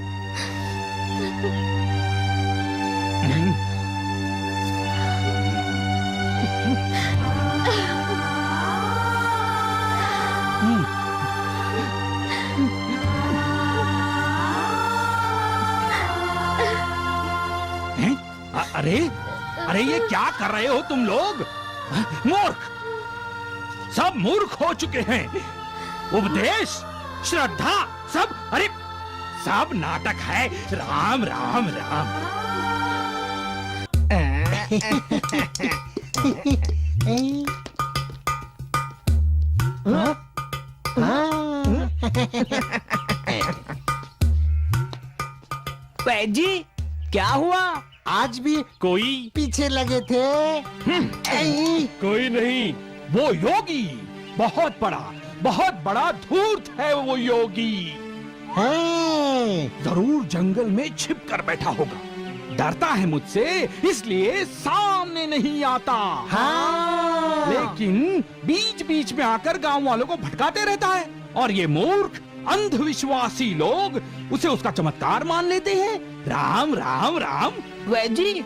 अरे अरे ये क्या कर रहे हो तुम लोग? मूर्ख, सब मूर्ख हो चुके हैं। उपदेश, श्रद्धा, सब, अरे सब नाटक है। राम राम राम। जी क्या हुआ? आज भी कोई पीछे लगे थे? कोई नहीं, वो योगी बहुत बड़ा धूर्त है। वो योगी जरूर जंगल में छिप कर बैठा होगा। डरता है मुझसे, इसलिए सामने नहीं आता। हाँ। लेकिन बीच बीच में आकर गांव वालों को भटकाते रहता है। और ये मूर्ख अंधविश्वासी लोग उसे उसका चमत्कार मान लेते हैं। राम राम राम। जी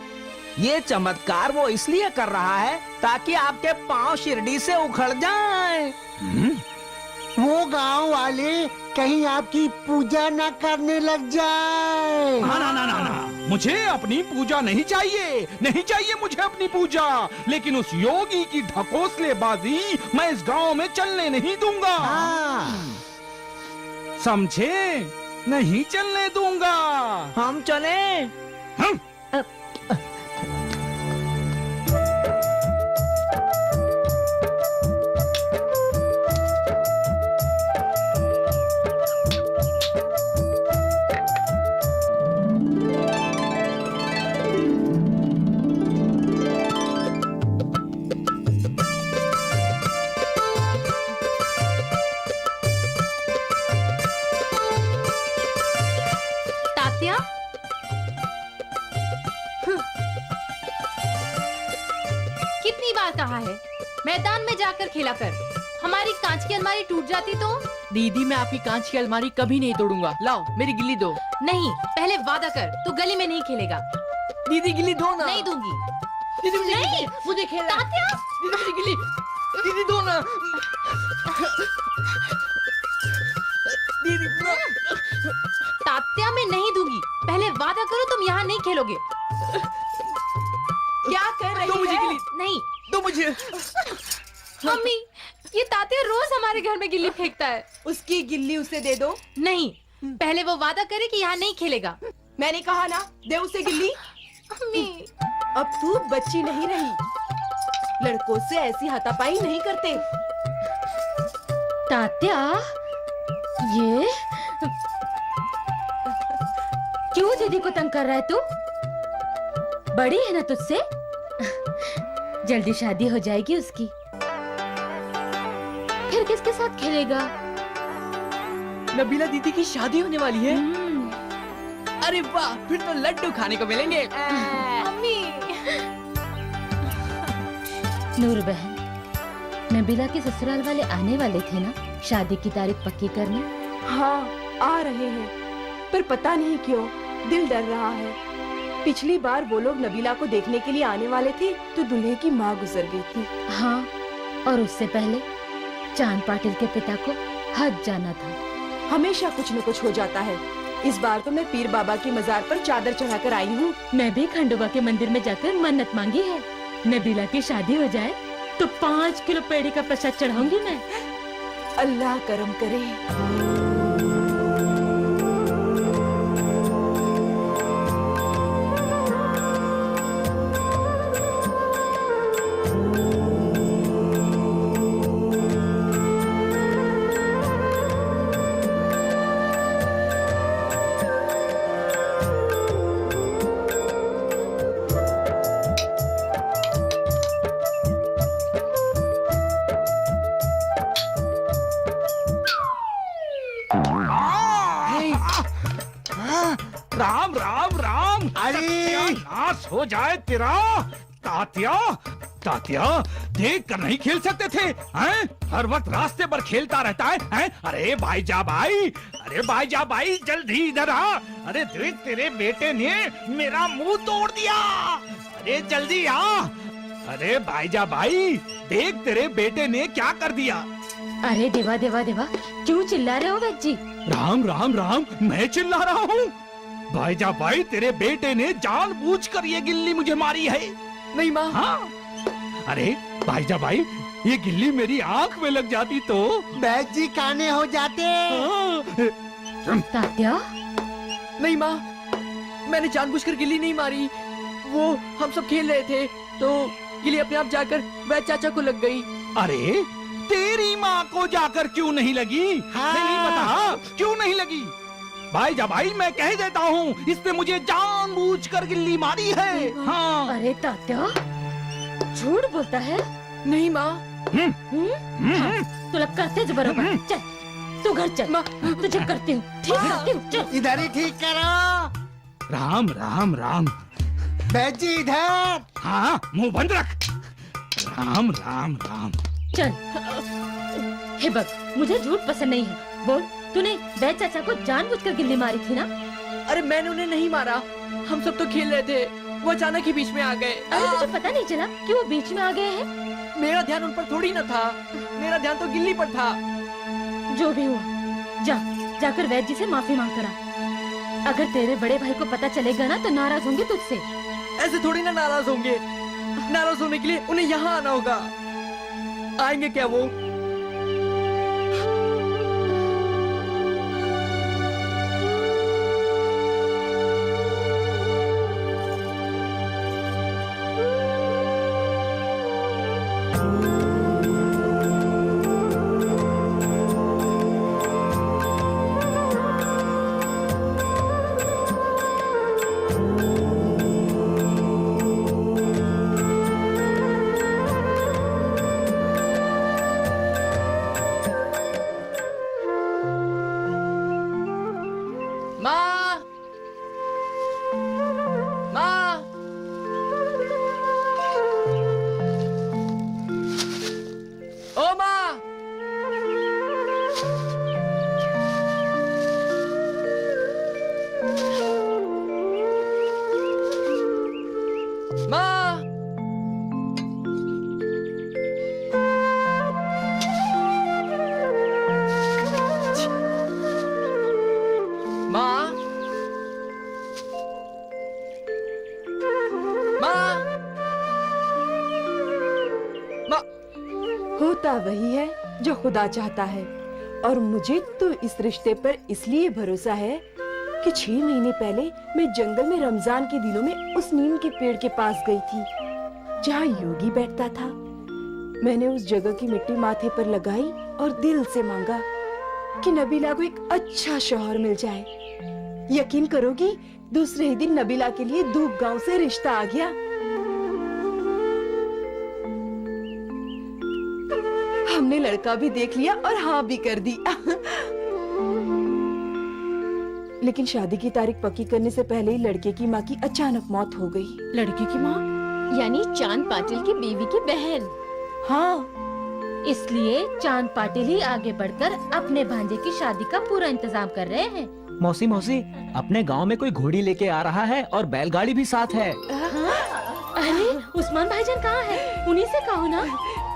ये चमत्कार वो इसलिए कर रहा है ताकि आपके पांव शिरडी से उखड़ जाएं। वो गांव वाले कहीं आपकी पूजा न करने लग जाए। ना ना ना ना ना, मुझे अपनी पूजा नहीं चाहिए, नहीं चाहिए मुझे अपनी पूजा। लेकिन उस योगी की ढकोसलेबाजी मैं इस गांव में चलने नहीं दूंगा। समझे? नहीं चलने दूंगा। हम चले? हम? कितनी बार कहा है मैदान में जाकर खेला कर। हमारी कांच की अलमारी टूट जाती तो? दीदी मैं आपकी कांच की अलमारी कभी नहीं तोड़ूंगा। लाओ मेरी गिल्ली दो। नहीं, पहले वादा कर तू गली में नहीं खेलेगा। दीदी गिल्ली दो ना। नहीं दूंगी। दीदी मुझे नहीं, मुझे खेलना। तात्या! दीदी मुझे गिल्ली। दीदी दो ना। दीदी तात्या मैं नहीं दूंगी। पहले वादा करो तुम यहाँ नहीं खेलोगे। क्या कर रही दो मुझे है? गिल्ली। नहीं दो मुझे। मम्मी, ये तात्या रोज हमारे घर में गिल्ली फेंकता है। उसकी गिल्ली उसे दे दो। नहीं, पहले वो वादा करे कि यहाँ नहीं खेलेगा। मैंने कहा ना, दे उसे गिल्ली। मम्मी, अब तू बच्ची नहीं रही। लड़कों से ऐसी हाथापाई नहीं करते। तात्या, ये क्यों दीदी को तंग कर रहा है तू? बड़ी है ना तुझसे? जल्दी शादी हो जाएगी उसकी, फिर किसके साथ खेलेगा? नबीला दीदी की शादी होने वाली है। अरे वाह, फिर तो लड्डू खाने को मिलेंगे। मम्मी। नूर बहन, नबीला के ससुराल वाले आने वाले थे ना शादी की तारीख पक्की करने? हाँ, आ रहे हैं, पर पता नहीं क्यों दिल डर रहा है। पिछली बार वो लोग नबीला को देखने के लिए आने वाले थे तो दूल्हे की माँ गुजर गई थी। हाँ, और उससे पहले चांद पाटिल के पिता को हज जाना था। हमेशा कुछ न कुछ हो जाता है। इस बार तो मैं पीर बाबा की मजार पर चादर चढ़ाकर आई हूँ। मैं भी खंडोबा के मंदिर में जाकर मन्नत मांगी है। नबीला की शादी हो जाए तो 5 किलो पेड़ी का प्रसाद चढ़ाऊंगी मैं। अल्लाह करम करे। राम राम राम। अरे नाश हो जाए तेरा। तात्या तात्या देख कर नहीं खेल सकते थे हैं? हर वक्त रास्ते पर खेलता रहता है हैं? अरे भाईजा भाई, अरे भाईजा भाई जल्दी इधर आ। अरे देख तेरे बेटे ने मेरा मुंह तोड़ दिया। अरे जल्दी आ। अरे भाईजा भाई देख तेरे बेटे ने क्या कर दिया। अरे देवा देवा देवा, क्यों चिल्ला रहे हो वैद जी? राम राम राम, मैं चिल्ला रहा हूँ? भाईजा भाई तेरे बेटे ने जानबूझकर ये गिल्ली मुझे मारी है। नहीं माँ। हाँ? अरे भाईजा भाई ये गिल्ली मेरी आंख में लग जाती तो बैद जी काने हो जाते। तात्या? नहीं माँ, मैंने जानबूझकर गिल्ली नहीं मारी। वो हम सब खेल रहे थे तो गिल्ली अपने आप जाकर वैद चाचा को लग गई। अरे तेरी माँ को जाकर क्यों नहीं लगी? हाँ। नहीं पता क्यों नहीं लगी? भाईजा भाई मैं कह देता हूँ, इसने मुझे जानबूझकर गिल्ली मारी है। हाँ। अरे तात्या झूठ बोलता है। नहीं माँ। हाँ, तो लग करते जो बरोबर। चल तू घर चल, तुझे करती हूँ ठीक करती हूँ। चल इधर ही ठीक करो। राम राम राम। बैद जी इधर। हाँ मुंह बंद रख। राम राम राम। चल। हे बग, मुझे झूठ पसंद नहीं है। बोल, तूने वैद चाचा को जानबूझकर गिल्ली मारी थी ना? अरे मैंने उन्हें नहीं मारा, हम सब तो खेल रहे थे, वो अचानक ही बीच में आ गए। अरे तुझे पता नहीं चला कि वो बीच में आ गए हैं? मेरा ध्यान उन पर थोड़ी न था, मेरा ध्यान तो गिल्ली पर था। जो भी हुआ, जाकर वैद जी से माफी मांग कर आ। अगर तेरे बड़े भाई को पता चलेगा ना तो नाराज होंगे तुझसे। ऐसे थोड़ी ना नाराज होंगे। नाराज होने के लिए उन्हें यहाँ आना होगा। आएंगे क्या वो? होता वही है जो खुदा चाहता है। और मुझे तो इस रिश्ते पर इसलिए भरोसा है कि 6 महीने पहले मैं जंगल में रमजान के दिनों में उस नीम के पेड़ के पास गई थी जहाँ योगी बैठता था। मैंने उस जगह की मिट्टी माथे पर लगाई और दिल से मांगा कि नबीला को एक अच्छा शौहर मिल जाए। यकीन करोगी, दूसरे ही दिन नबीला के लिए धूप गांव से रिश्ता आ गया। हमने लड़का भी देख लिया और हाँ भी कर दी। लेकिन शादी की तारीख पक्की करने से पहले ही लड़के की माँ की अचानक मौत हो गई। लड़के की माँ यानी चांद पाटिल की बीवी की बहन? हाँ। इसलिए चांद पाटिल ही आगे बढ़कर अपने भांजे की शादी का पूरा इंतजाम कर रहे हैं। मौसी मौसी, अपने गांव में कोई घोड़ी लेके आ रहा है और बैलगाड़ी भी साथ है। अरे उस्मान भाईजान कहाँ है? उन्हीं से कहो ना।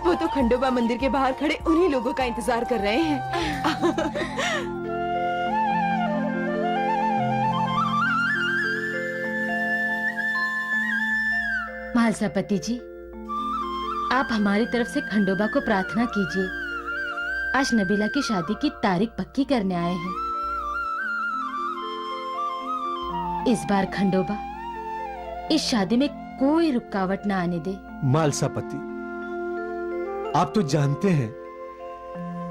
वो तो खंडोबा मंदिर के बाहर खड़े उन्हीं लोगों का इंतजार कर रहे हैं। महालसापति जी, आप हमारी तरफ से खंडोबा को प्रार्थना कीजिए। आज नबीला की शादी की तारीख पक्की करने आए हैं। इस बार खंडोबा इस शादी में कोई रुकावट ना आने दे। मालसापति, आप तो जानते हैं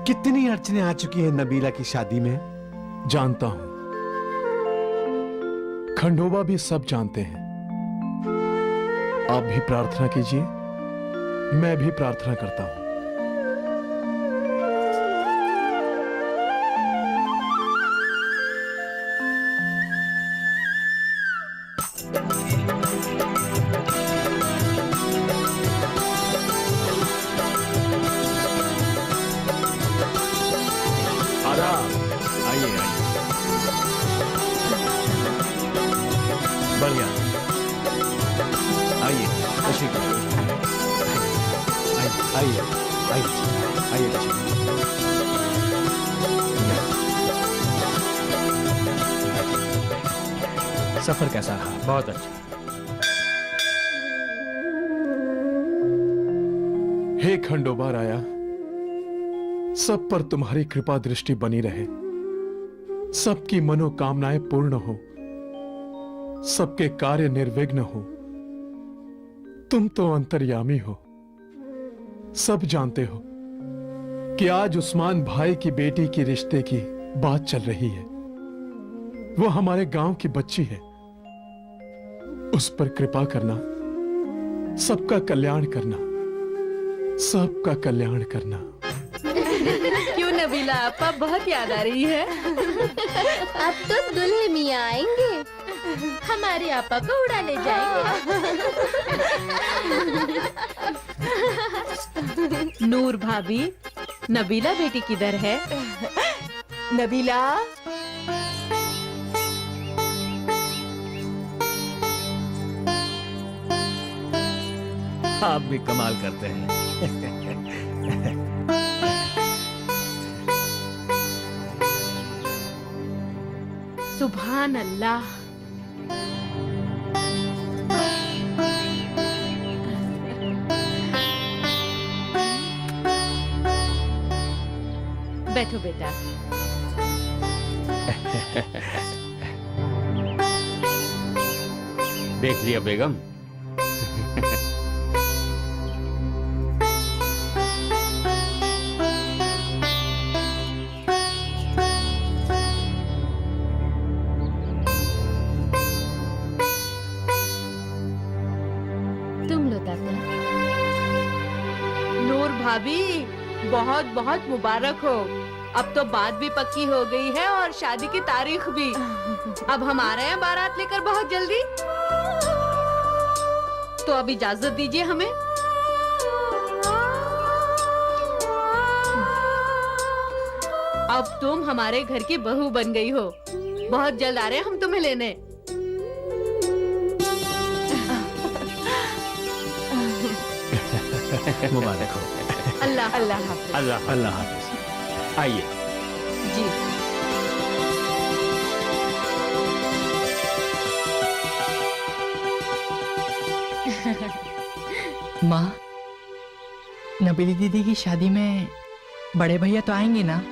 कितनी अड़चनें आ चुकी हैं नबीला की शादी में। जानता हूं, खंडोबा भी सब जानते हैं। आप भी प्रार्थना कीजिए, मैं भी प्रार्थना करता हूं। आइए आइए, बढ़िया, आइए तशरीफ आइए आइए आइए तशरीफ। सफर कैसा रहा? बहुत अच्छा। हे खंडोबा राया, सब पर तुम्हारी कृपा दृष्टि बनी रहे, सबकी मनोकामनाएं पूर्ण हो, सबके कार्य निर्विघ्न हो। तुम तो अंतर्यामी हो, सब जानते हो कि आज उस्मान भाई की बेटी की रिश्ते की बात चल रही है। वो हमारे गांव की बच्ची है, उस पर कृपा करना, सबका कल्याण करना, सबका कल्याण करना। क्यों नबीला आपा, बहुत याद आ रही है। अब तो दुल्हे मियाँ आएंगे, हमारे आपा को उड़ा ले जाएंगे। नूर भाभी, नबीला बेटी किधर है? नबीला, आप भी कमाल करते हैं। सुभान अल्लाह। बैठो बेटा। देख लिया बेगम? तुम लो तात्या। नूर भाभी, बहुत बहुत मुबारक हो। अब तो बात भी पक्की हो गई है और शादी की तारीख भी। अब हम आ रहे हैं बारात लेकर बहुत जल्दी, तो अब इजाजत दीजिए हमें। अब तुम हमारे घर की बहू बन गई हो। बहुत जल्द आ रहे हैं हम तुम्हें लेने। मुबारक हो। अल्लाह अल्लाह हाफिज। अल्लाह अल्लाह हाफिज। आइए। जी। माँ, नबीली दीदी की शादी में बड़े भैया तो आएंगे ना?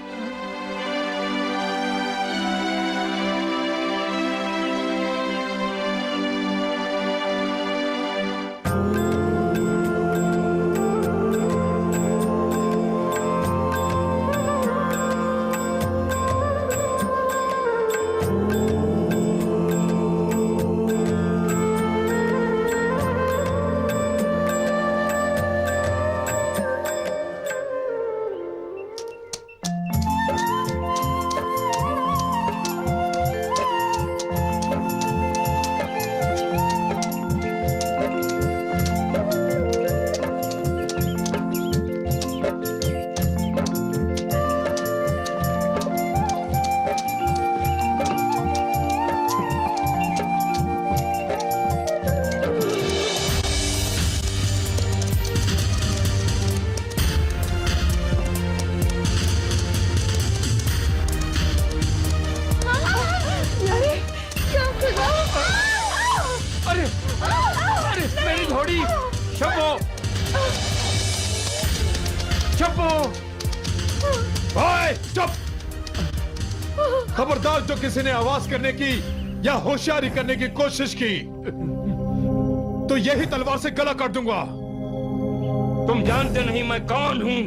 शब्बू! ओए, चुप! खबरदार जो किसी ने आवाज करने की या होशियारी करने की कोशिश की तो यही तलवार से गला काट दूंगा। तुम जानते नहीं मैं कौन हूँ।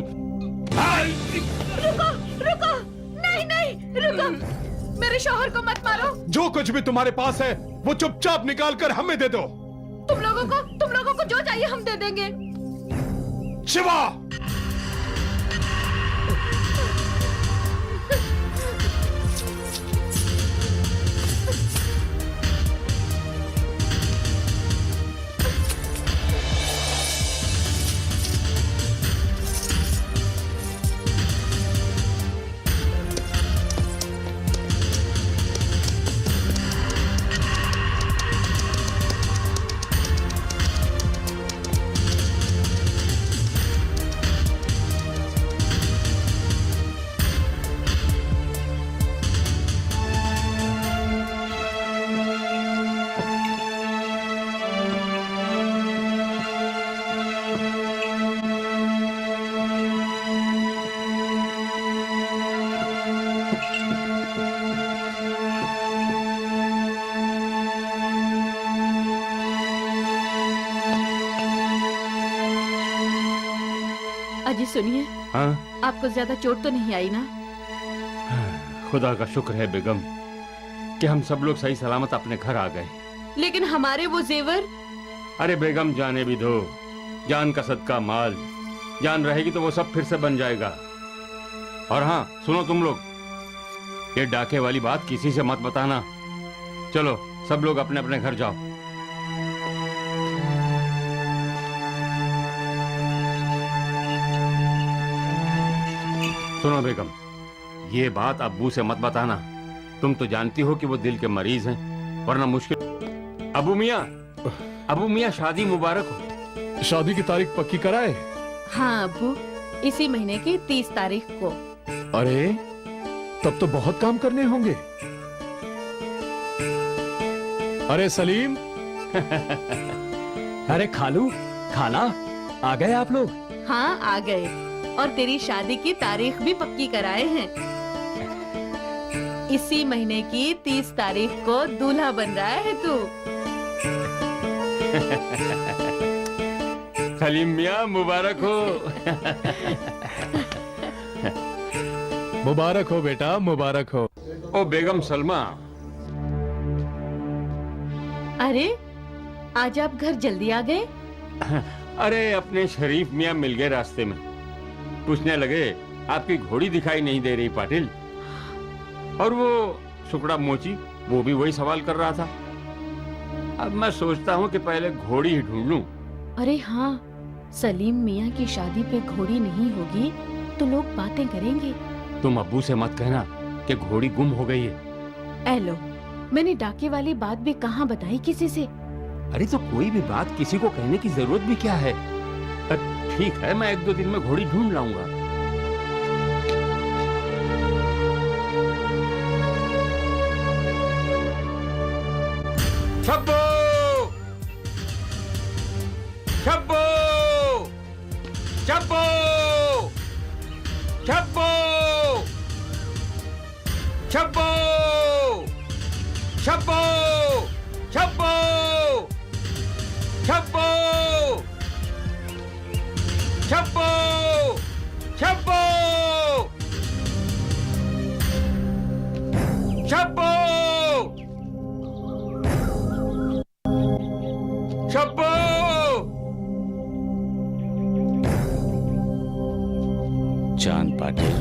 रुको रुको, नहीं नहीं रुको, मेरे शौहर को मत मारो। जो कुछ भी तुम्हारे पास है वो चुपचाप निकाल कर हमें दे दो। तुम लोगों को जो चाहिए हम दे देंगे। शिवा! अजी सुनिए। हाँ? आपको ज्यादा चोट तो नहीं आई ना? खुदा का शुक्र है बेगम कि हम सब लोग सही सलामत अपने घर आ गए। लेकिन हमारे वो जेवर? अरे बेगम जाने भी दो, जान का सदका माल, जान रहेगी तो वो सब फिर से बन जाएगा। और हाँ सुनो तुम लोग, ये डाके वाली बात किसी से मत बताना। चलो सब लोग अपने अपने घर जाओ। सुनो बेगम, ये बात अब्बू से मत बताना। तुम तो जानती हो कि वो दिल के मरीज हैं, वरना मुश्किल। अबू मियाँ शादी मुबारक हो। शादी की तारीख पक्की कराए? हाँ अब्बू, इसी महीने की 30 तारीख को। अरे तब तो बहुत काम करने होंगे। अरे सलीम! अरे खालू, खाला, आ गए आप लोग? हाँ आ गए, और तेरी शादी की तारीख भी पक्की कराए हैं। इसी महीने की 30 तारीख को दूल्हा बन रहा है तू। सलीम मियाँ मुबारक हो। मुबारक हो बेटा, मुबारक हो। ओ बेगम सलमा। अरे आज आप घर जल्दी आ गए? अरे अपने शरीफ मियाँ मिल गए रास्ते में। पूछने लगे आपकी घोड़ी दिखाई नहीं दे रही पाटिल। और वो सुकड़ा मोची, वो भी वही सवाल कर रहा था। अब मैं सोचता हूँ कि पहले घोड़ी ही ढूंढ लूं। अरे हाँ, सलीम मियाँ की शादी पे घोड़ी नहीं होगी तो लोग बातें करेंगे। तुम अब्बू से मत कहना कि घोड़ी गुम हो गई है। एलो, मैंने डाके वाली बात भी कहाँ बताई किसी से। अरे तो कोई भी बात किसी को कहने की जरूरत भी क्या है। ठीक है, मैं 1-2 दिन में घोड़ी ढूंढ लाऊंगा। छब्बू! छब्बू! छब्बू! छब्बू! छब्बू! छब्बू! छब्बू! छब्बू! छब्बू! छब्बू! छब्बू! छब्बू! चांद पाटिल,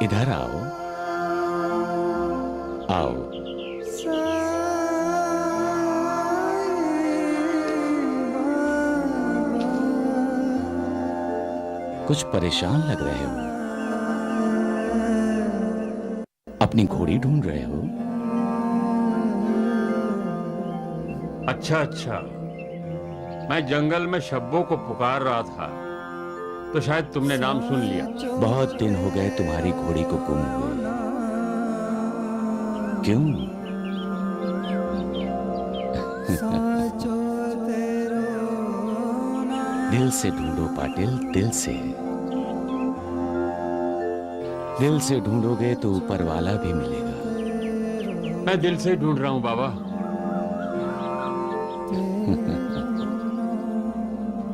इधर आओ, आओ। कुछ परेशान लग रहे हो, अपनी घोड़ी ढूंढ रहे हो। अच्छा अच्छा, मैं जंगल में शब्बों को पुकार रहा था तो शायद तुमने नाम सुन लिया। बहुत दिन हो गए तुम्हारी घोड़ी को गुम हुए। क्यों? दिल से ढूंढो पाटिल, दिल से। दिल से ढूंढोगे तो ऊपर वाला भी मिलेगा। मैं दिल से ढूंढ रहा हूं बाबा।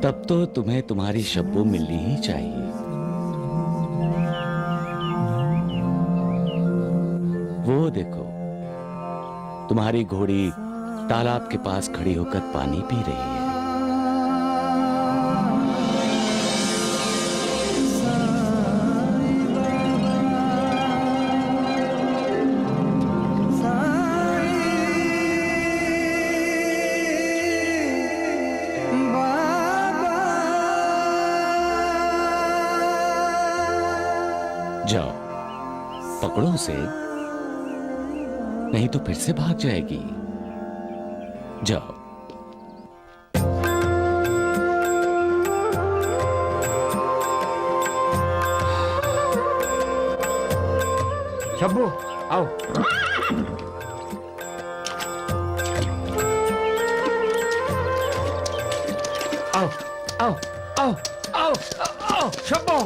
तब तो तुम्हें तुम्हारी शब्बो मिलनी ही चाहिए। वो देखो, तुम्हारी घोड़ी तालाब के पास खड़ी होकर पानी पी रही है। जाओ, पकड़ो उसे, नहीं तो फिर से भाग जाएगी। जाओ। शब्बू आओ। आओ आओ आओ आओ आओ शब्बू।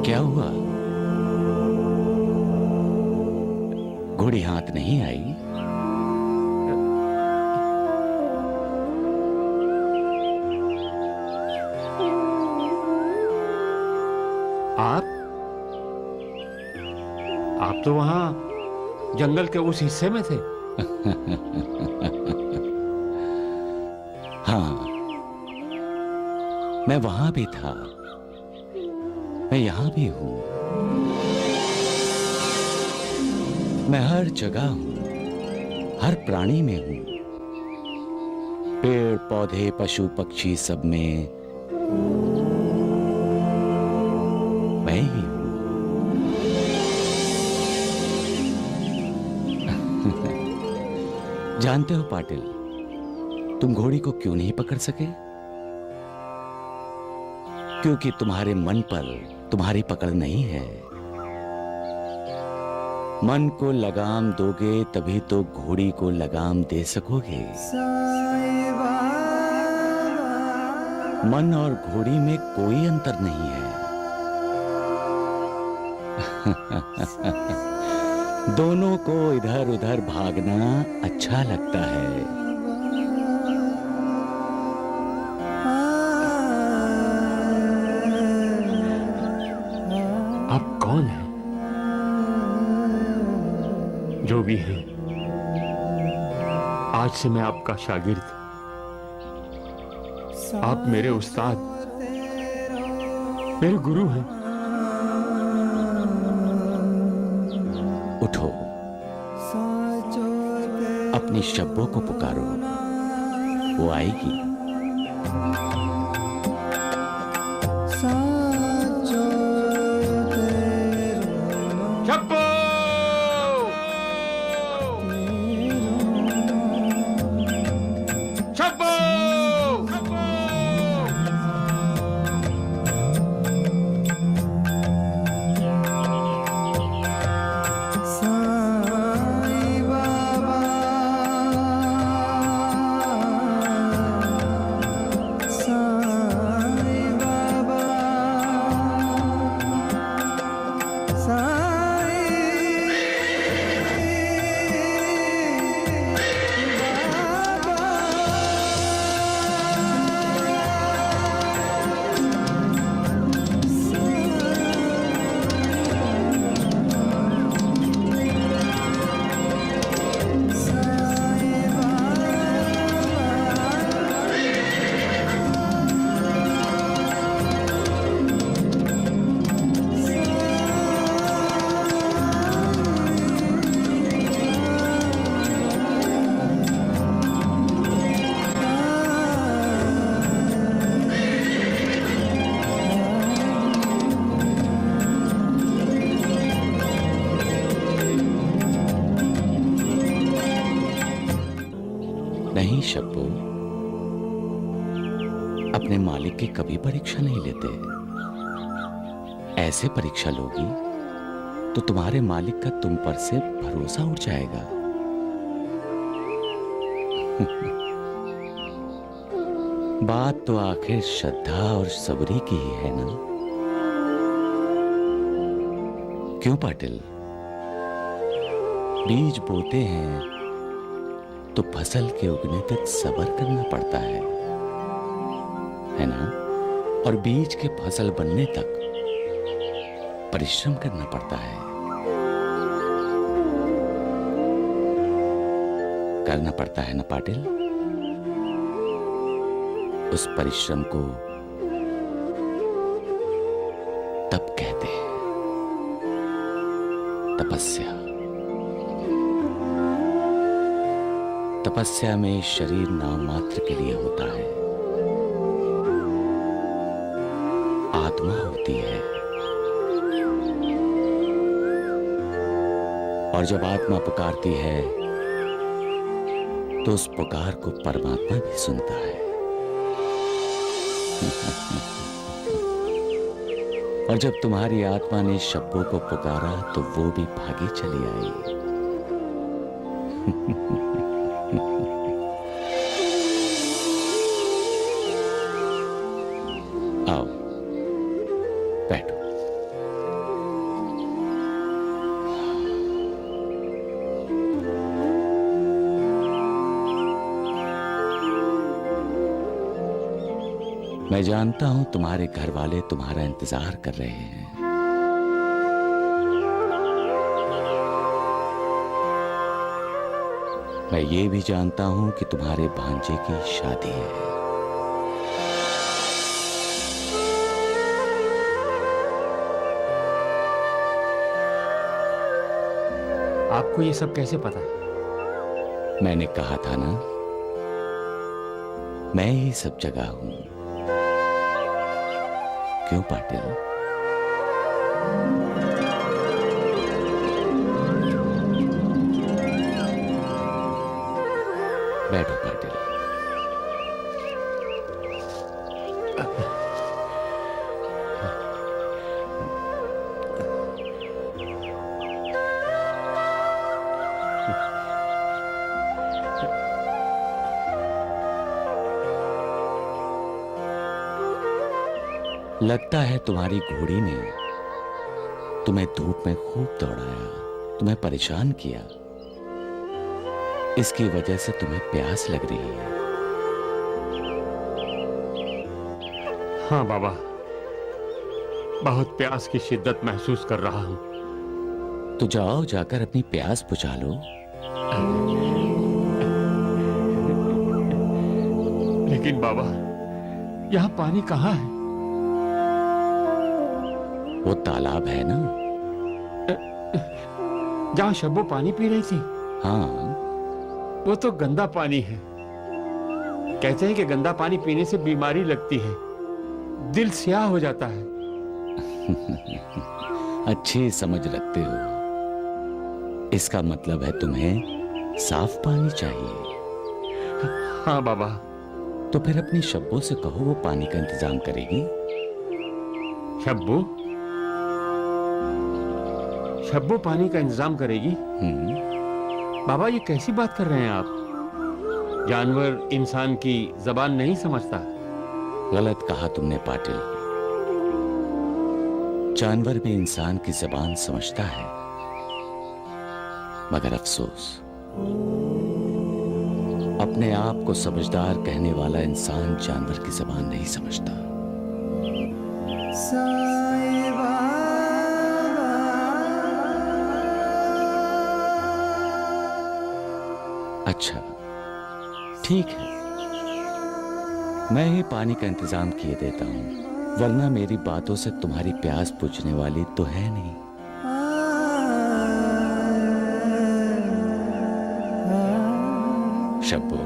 क्या हुआ? घोड़ी हाथ नहीं आई? आप तो वहां जंगल के उस हिस्से में थे। हाँ, मैं वहां भी था, मैं यहां भी हूं। मैं हर जगह हूं, हर प्राणी में हूं। पेड़ पौधे पशु पक्षी सब में मैं ही हूं। जानते हो पाटिल, तुम घोड़ी को क्यों नहीं पकड़ सके? क्योंकि तुम्हारे मन पर तुम्हारी पकड़ नहीं है। मन को लगाम दोगे तभी तो घोड़ी को लगाम दे सकोगे। मन और घोड़ी में कोई अंतर नहीं है। दोनों को इधर उधर भागना अच्छा लगता है। आप कौन हैं? जो भी हैं, आज से मैं आपका शागिर्द। आप मेरे उस्ताद, मेरे गुरु हैं। उठो, अपनी शब्बों को पुकारो, वो आएगी। शब्बो! शब्बो! साईं बाबा नहीं शब्बू, अपने मालिक की कभी परीक्षा नहीं लेते। ऐसे परीक्षा लोगी तो तुम्हारे मालिक का तुम पर से भरोसा उठ जाएगा। बात तो आखिर श्रद्धा और सबरी की ही है ना? क्यों पाटिल? बीज बोते हैं तो फसल के उगने तक सब्र करना पड़ता है ना? और बीज के फसल बनने तक परिश्रम करना पड़ता है। करना पड़ता है ना पाटिल? उस परिश्रम को तप कहते हैं, तपस्या। तपस्या में शरीर नाम मात्र के लिए होता है, आत्मा होती है। और जब आत्मा पुकारती है तो उस पुकार को परमात्मा भी सुनता है। और जब तुम्हारी आत्मा ने शब्बों को पुकारा तो वो भी भागी चली आई। आओ बैठो। मैं जानता हूं तुम्हारे घर वाले तुम्हारा इंतजार कर रहे हैं। मैं ये भी जानता हूं कि तुम्हारे भांजे की शादी है। आपको ये सब कैसे पता? मैंने कहा था ना, मैं ही सब जगह हूं। क्यों पाटिल? बैठो पाटिल। लगता है तुम्हारी घोड़ी ने तुम्हें धूप में खूब दौड़ाया, तुम्हें परेशान किया। इसकी वजह से तुम्हें प्यास लग रही है। हाँ बाबा, बहुत प्यास की शिद्दत महसूस कर रहा हूं। तो जाओ, जाकर अपनी प्यास बुझा लो। लेकिन बाबा, यहाँ पानी कहाँ है? वो तालाब है ना, जहाँ शब्बो पानी पी रही थी। हाँ, वो तो गंदा पानी है। कहते हैं कि गंदा पानी पीने से बीमारी लगती है, दिल स्याह हो जाता है। अच्छी समझ रखते हो। इसका मतलब है तुम्हें साफ पानी चाहिए। हाँ बाबा। तो फिर अपनी शब्बो से कहो, वो पानी का इंतजाम करेगी। शब्बो? शब्बो पानी का इंतजाम करेगी? बाबा, ये कैसी बात कर रहे हैं आप? जानवर इंसान की जबान नहीं समझता। गलत कहा तुमने पाटिल। जानवर भी इंसान की जबान समझता है, मगर अफसोस, अपने आप को समझदार कहने वाला इंसान जानवर की जबान नहीं समझता। अच्छा, ठीक है, मैं ही पानी का इंतजाम किए देता हूं, वरना मेरी बातों से तुम्हारी प्यास बुझने वाली तो है नहीं। शब्बो,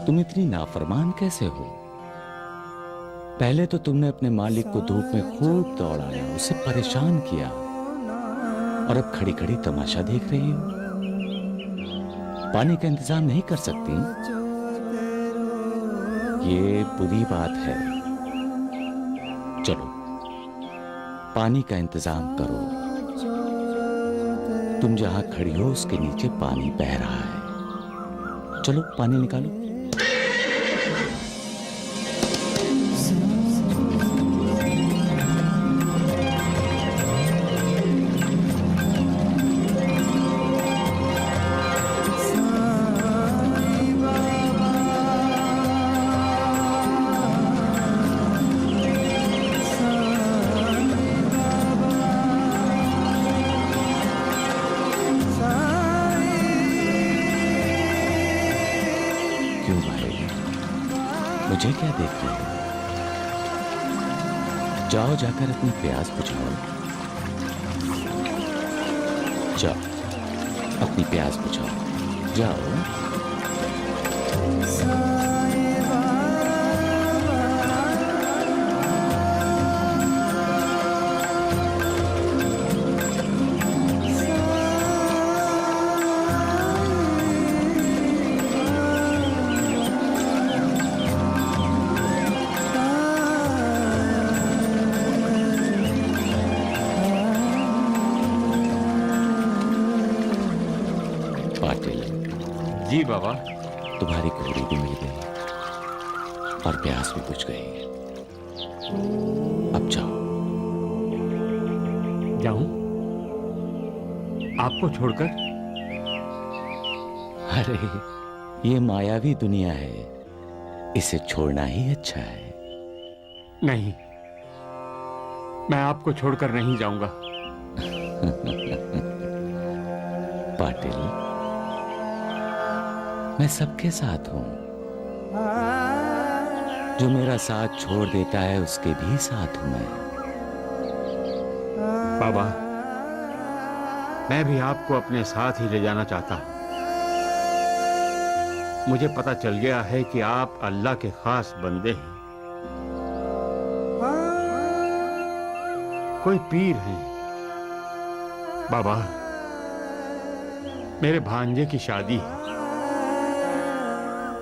तुम इतनी नाफरमान कैसे हो? पहले तो तुमने अपने मालिक को धूप में खूब दौड़ाया, उसे परेशान किया, और अब खड़ी खड़ी तमाशा देख रही हो। पानी का इंतजाम नहीं कर सकती? ये बुरी बात है। चलो पानी का इंतजाम करो। तुम जहां खड़ी हो उसके नीचे पानी बह रहा है। चलो पानी निकालो। मुझे क्या देख रही हो? जाओ जाकर अपनी प्यास बुझाओ। जाओ अपनी प्यास बुझाओ। जाओ। जी बाबा। तुम्हारी घोड़ी भी मिल गई और प्यास भी बुझ गई। अब जाओ। जाऊं? आपको छोड़कर? अरे ये मायावी दुनिया है, इसे छोड़ना ही अच्छा है। नहीं, मैं आपको छोड़कर नहीं जाऊंगा। पाटिल, मैं सबके साथ हूं। जो मेरा साथ छोड़ देता है उसके भी साथ हूं मैं। बाबा, मैं भी आपको अपने साथ ही ले जाना चाहता हूं। मुझे पता चल गया है कि आप अल्लाह के खास बंदे हैं। कोई पीर हैं। बाबा, मेरे भांजे की शादी है।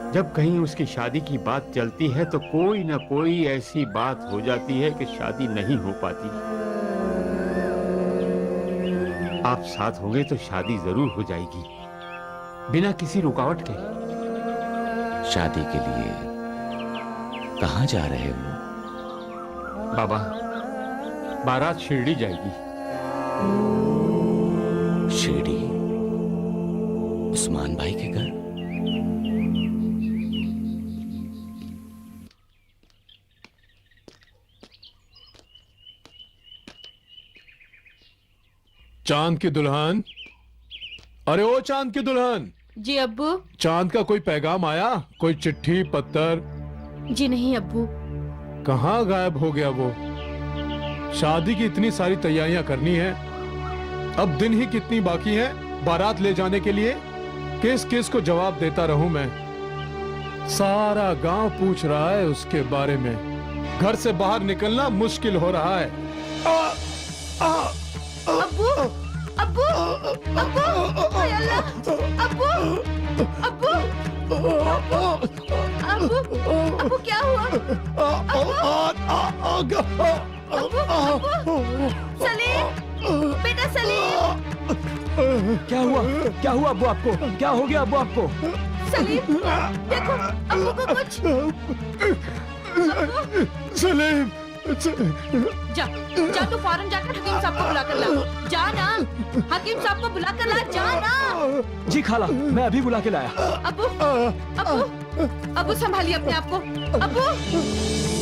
जब कहीं उसकी शादी की बात चलती है तो कोई ना कोई ऐसी बात हो जाती है कि शादी नहीं हो पाती। आप साथ होंगे तो शादी जरूर हो जाएगी, बिना किसी रुकावट के। शादी के लिए कहां जा रहे हो? बाबा, बारात शिरडी जाएगी। शिरडी? उस्मान भाई के घर? चांद की दुल्हन, अरे ओ चांद की दुल्हन। जी अब्बू। चांद का कोई पैगाम आया? कोई चिट्ठी पत्तर? जी नहीं अब्बू। कहाँ गायब हो गया वो? शादी की इतनी सारी तैयारियां करनी है, अब दिन ही कितनी बाकी है बारात ले जाने के लिए। किस किस को जवाब देता रहूं मैं? सारा गांव पूछ रहा है उसके बारे में। घर से बाहर निकलना मुश्किल हो रहा है। अब्बू, अब्बू, अब्बू, हाय अल्लाह, अब्बू, अब्बू, अब्बू, अब्बू क्या हुआ? अब्बू, सलीम, बेटा सलीम। क्या हुआ? क्या हुआ अब्बू आपको? क्या हो गया अब्बू आपको? सलीम, देखो अब्बू को कुछ। सलीम, जा, जा तू फौरन जाकर हकीम साहब को बुला कर ला। जा ना, हकीम साहब को बुला कर ला, जा ना। जी खाला, मैं अभी बुला के लाया। अब्बू, अब्बू, अब्बू संभालिए अपने आप को। अब्बू।